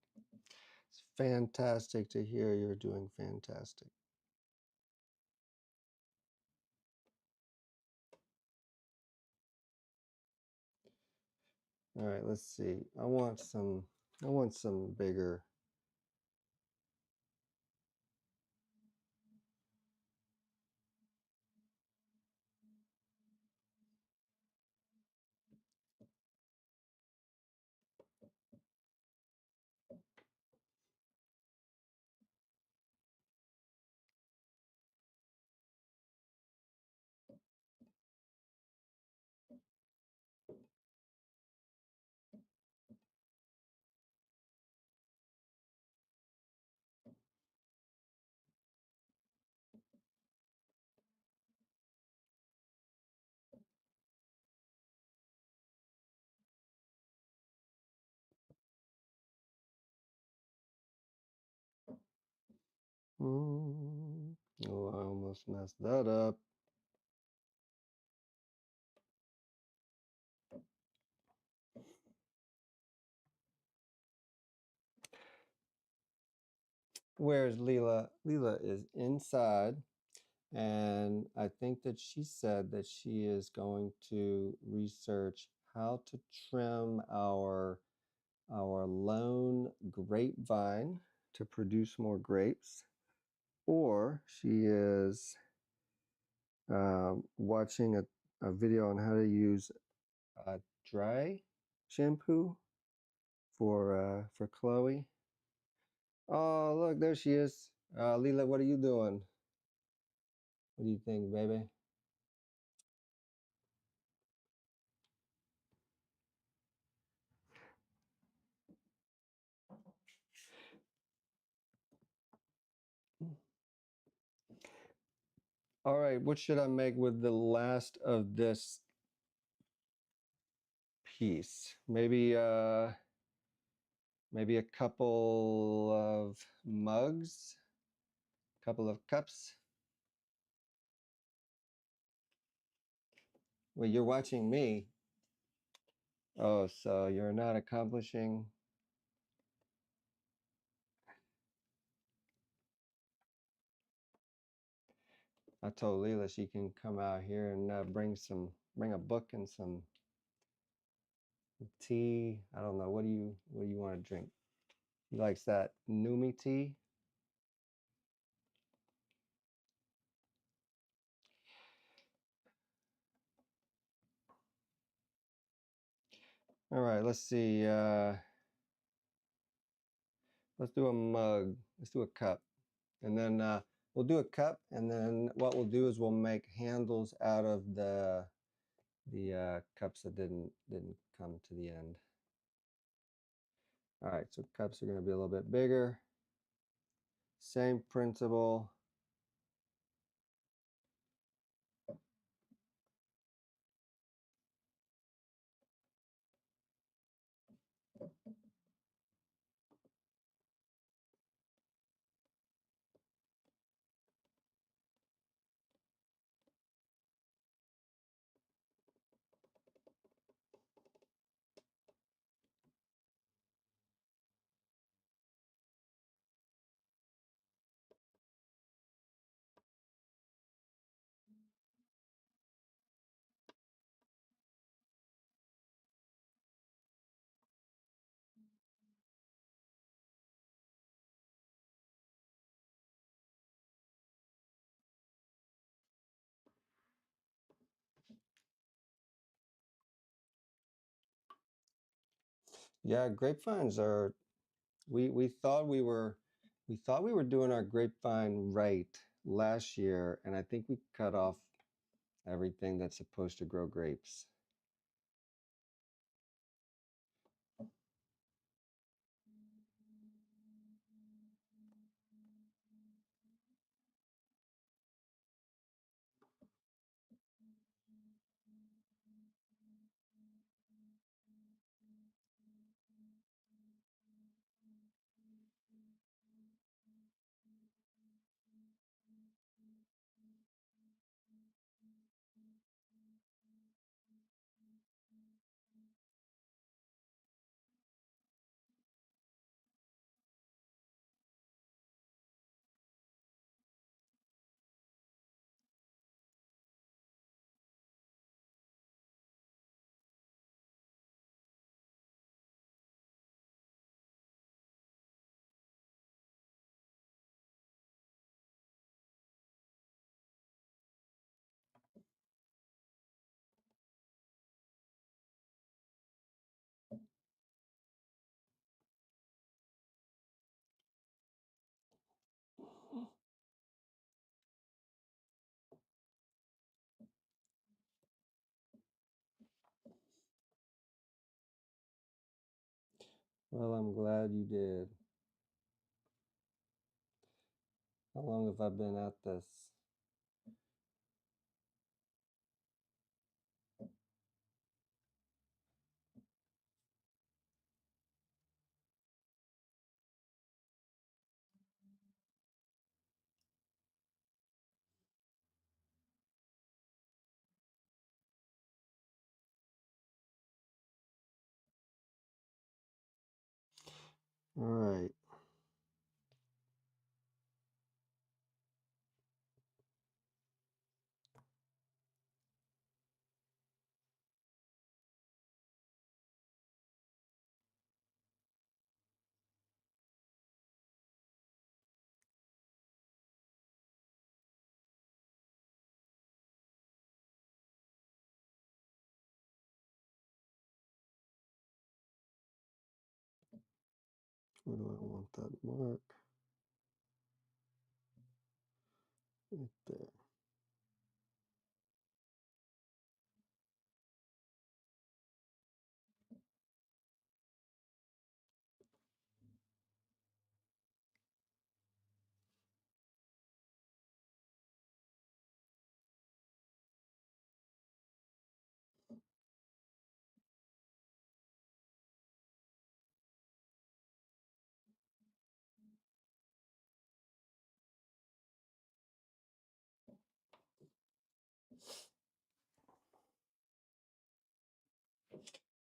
It's fantastic to hear you're doing fantastic. All right, let's see. I want some bigger. Oh, I almost messed that up. Where's Leela? Leela is inside, and I think that she said that she is going to research how to trim our lone grapevine to produce more grapes, or she is watching a video on how to use dry shampoo for Chloe. Oh, look, there she is. Leela, what are you doing? What do you think, baby? All right, what should I make with the last of this piece? Maybe a couple of mugs, couple of cups. Well, you're watching me. Oh, so you're not accomplishing. I told Leela she can come out here and bring a book and some tea. I don't know. What do you want to drink? He likes that Numi tea. All right, let's see. Let's do a mug. Let's do a cup. And then we'll do a cup, and then what we'll do is we'll make handles out of the cups that didn't come to the end. All right, so cups are going to be a little bit bigger. Same principle. Yeah, grapevines are we thought we were doing our grapevine right last year, and I think we cut off everything that's supposed to grow grapes. Well, I'm glad you did. How long have I been at this? All right. Where do I want that mark? Right there.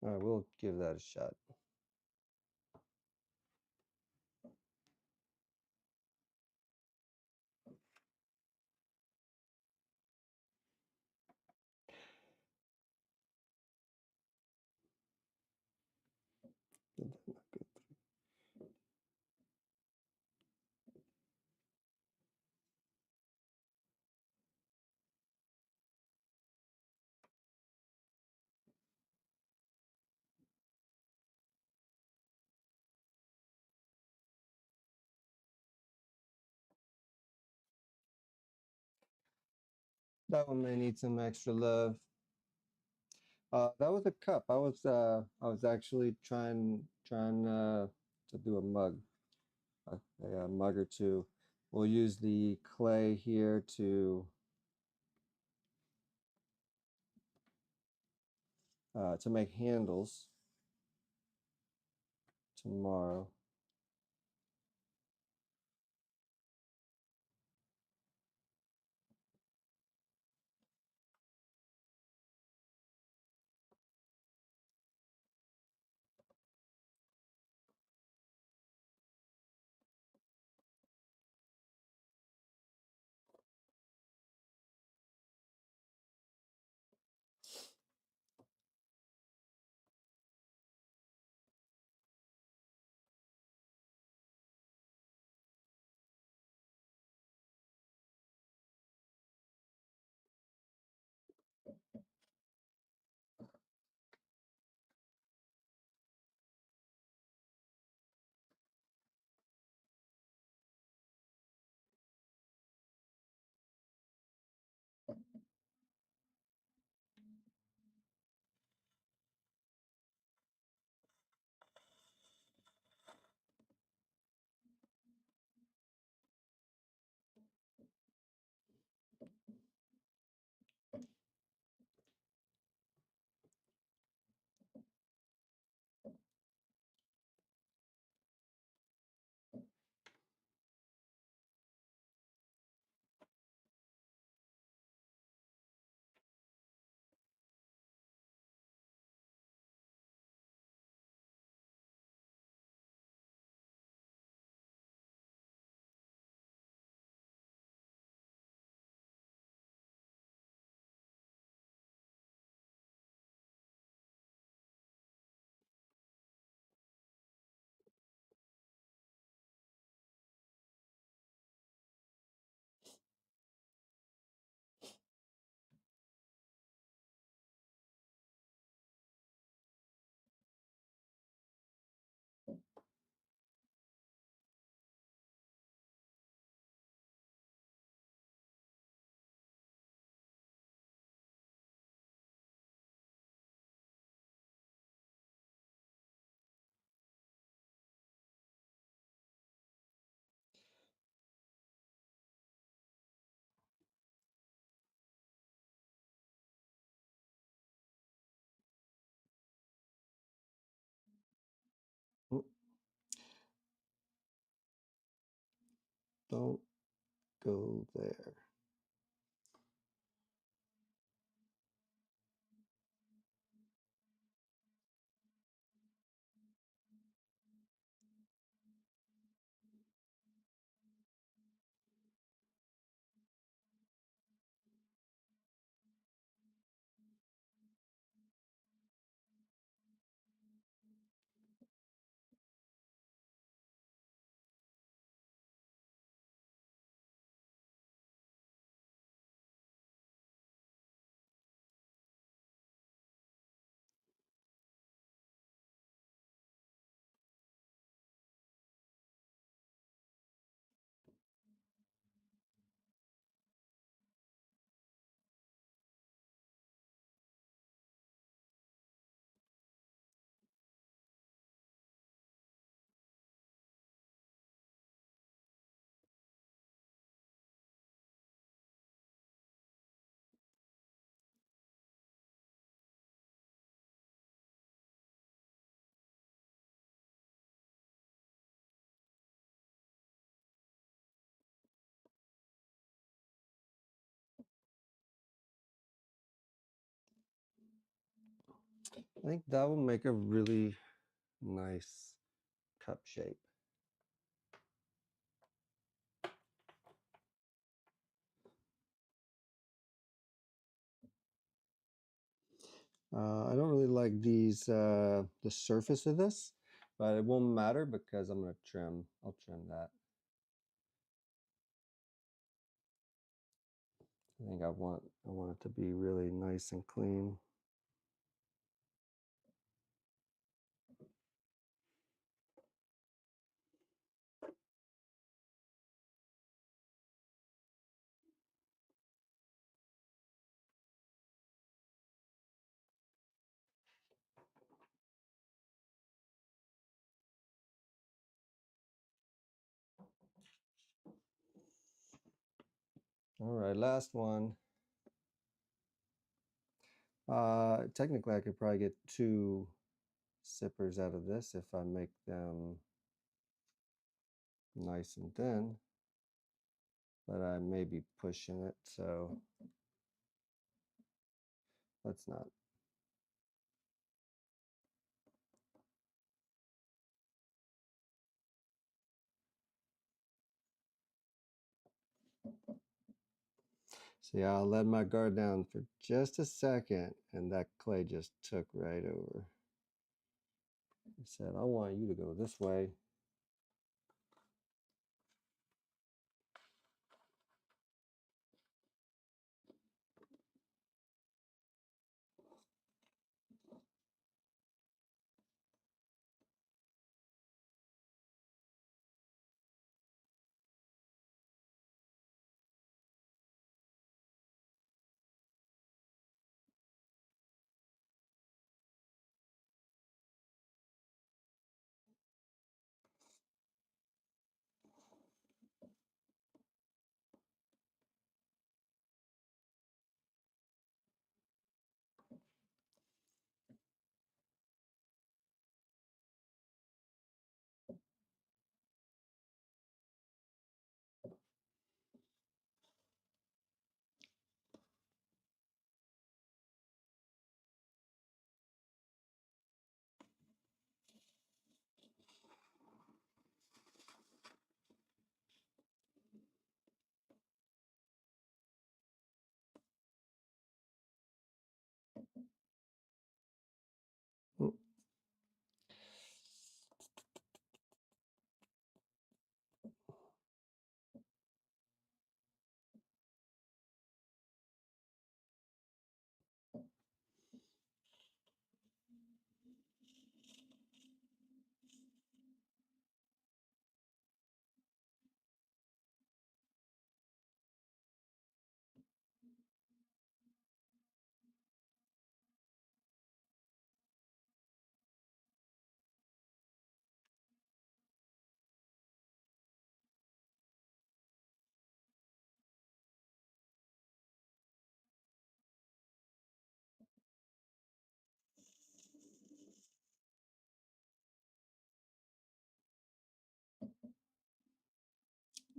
All right, we'll give that a shot. That one may need some extra love. That was a cup. I was actually trying to do a mug, a mug or two. We'll use the clay here to make handles tomorrow. Don't go there. I think that will make a really nice cup shape. I don't really like these, the surface of this, but it won't matter because I'm gonna trim, I'll trim that. I think I want it to be really nice and clean. All right, last one. Technically I could probably get 2 sippers out of this if I make them nice and thin, but I may be pushing it, so let's not. See, I'll let my guard down for just a second, and that clay just took right over. He said, I want you to go this way.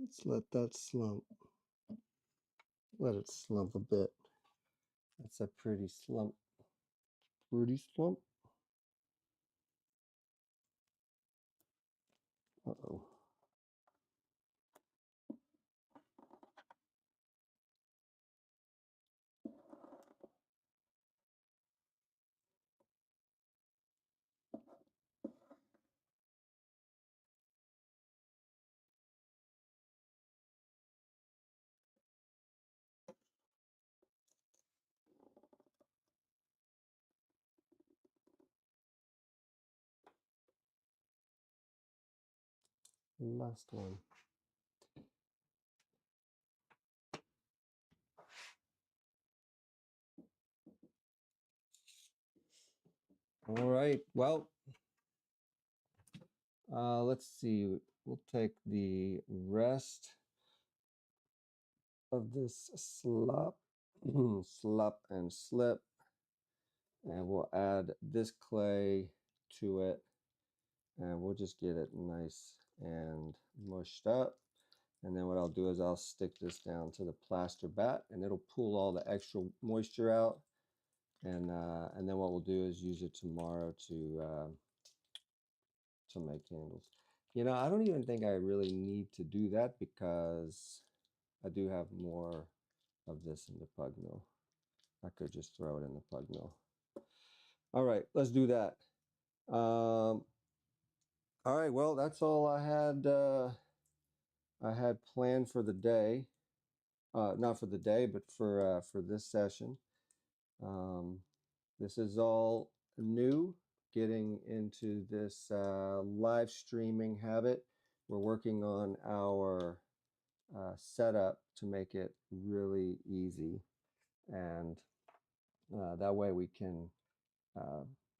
Let's let that slump. Let it slump a bit. That's a pretty slump. Pretty slump. Uh-oh. Last one. All right. Well, let's see. We'll take the rest of this slop, slop and slip, and we'll add this clay to it, and we'll just get it nice and mushed up. And then what I'll do is I'll stick this down to the plaster bat, and it'll pull all the extra moisture out. And then what we'll do is use it tomorrow to make candles. You know, I don't even think I really need to do that because I do have more of this in the pug mill. I could just throw it in the pug mill. All right, let's do that. All right, well, that's all I had planned for the day. Not for the day, but for this session. Um, this is all new, getting into this live streaming habit. We're working on our setup to make it really easy, and that way we can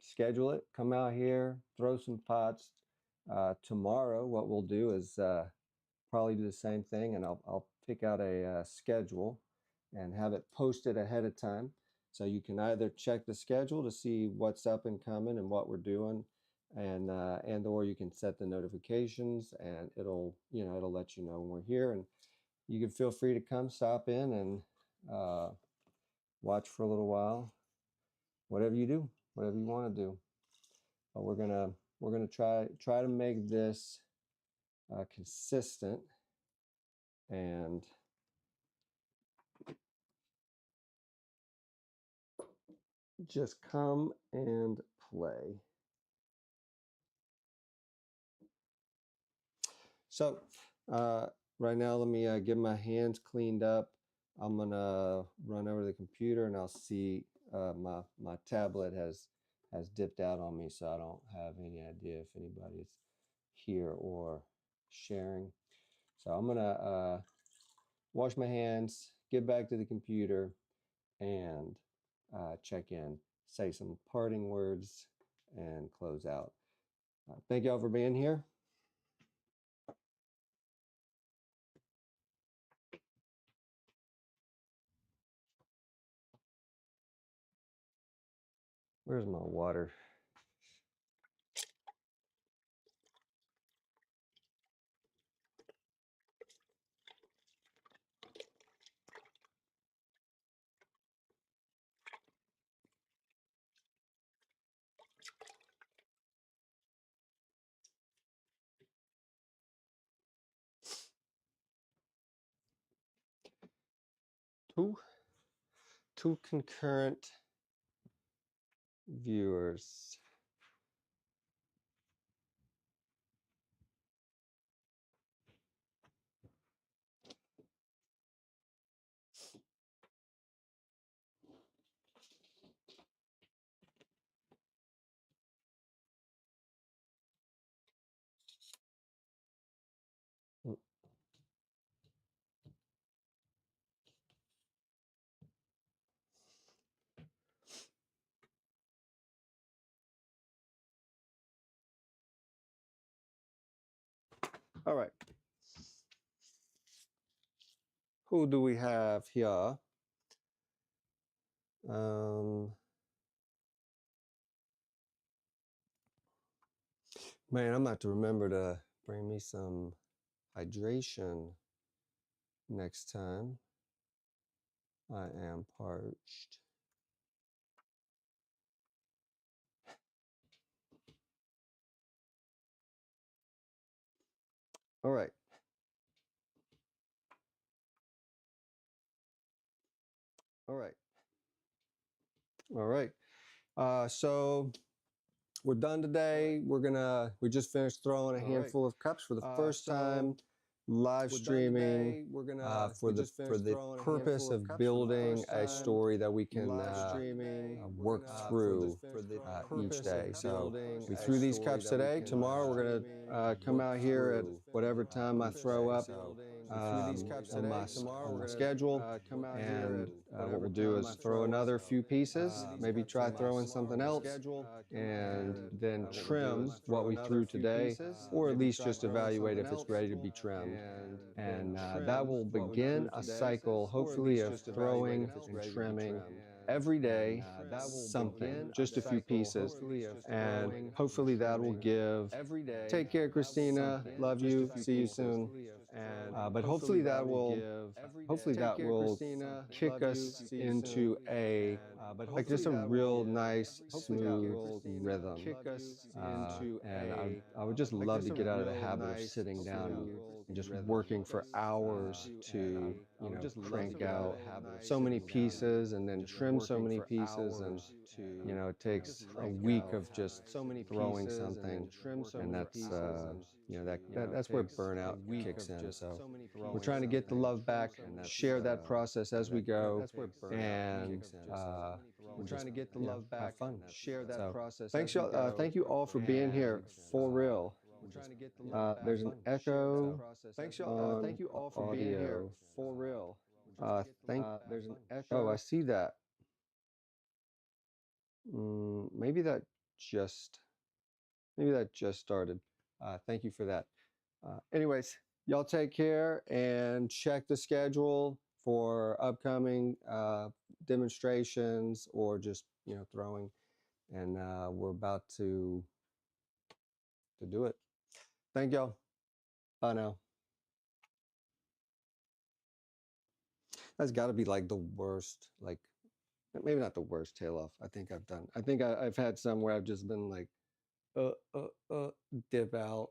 schedule it, come out here, throw some pots. Tomorrow, what we'll do is probably do the same thing, and I'll pick out a schedule and have it posted ahead of time. So you can either check the schedule to see what's up and coming and what we're doing, and or you can set the notifications, and it'll let you know when we're here, and you can feel free to come stop in and watch for a little while. Whatever you do, whatever you want to do. But we're gonna try to make this consistent and just come and play. So right now, let me get my hands cleaned up. I'm gonna run over to the computer and I'll see my tablet has dipped out on me, so I don't have any idea if anybody's here or sharing. So I'm gonna wash my hands, get back to the computer, and check in, say some parting words, and close out. Thank y'all for being here. Where's my water? Two concurrent viewers. All right. Who do we have here? Man, I'm about to remember to bring me some hydration. next time I am parched. All right. All right. All right. So we're done today. We just finished throwing a handful of cups for the first time, live streaming for the purpose of building a story that we can work through each day. So we threw these cups today. Tomorrow we're going to come out here at whatever time I throw up on my schedule, and what we'll do is throw another few pieces, maybe try throwing something else, and then trim what we threw today, or at least just evaluate if it's ready to be trimmed. And that will begin a cycle, hopefully, of throwing and trimming every day something, just a few pieces, and hopefully that will give. Take care, Christina. Love you. See you soon. But hopefully that will kick us into just a real nice, smooth rhythm. And I would just love to get out of the habit of sitting down and just working for hours to crank out so many pieces and then trim so many pieces, and it takes a week of just throwing something, and that's where burnout kicks in. So we're trying to get the love back, share that process as we go, and we're trying to get the love back, have fun, share that process. Thanks, y'all. Thank you all for being here, for real. There's an echo. Thanks, y'all. Thank you all for being here, for real. There's an echo. Oh, I see that. Maybe that just started. Thank you for that. Anyways, y'all take care and check the schedule for upcoming demonstrations or just throwing. And we're about to do it. Thank y'all. Bye now. That's got to be like the worst, like maybe not the worst tail off I think I've done. I think I've had some where I've just been like, dip out.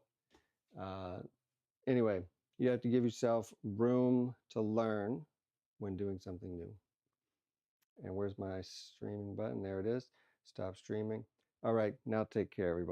Anyway, you have to give yourself room to learn when doing something new. And where's my streaming button? There it is. Stop streaming. All right, now take care, everybody.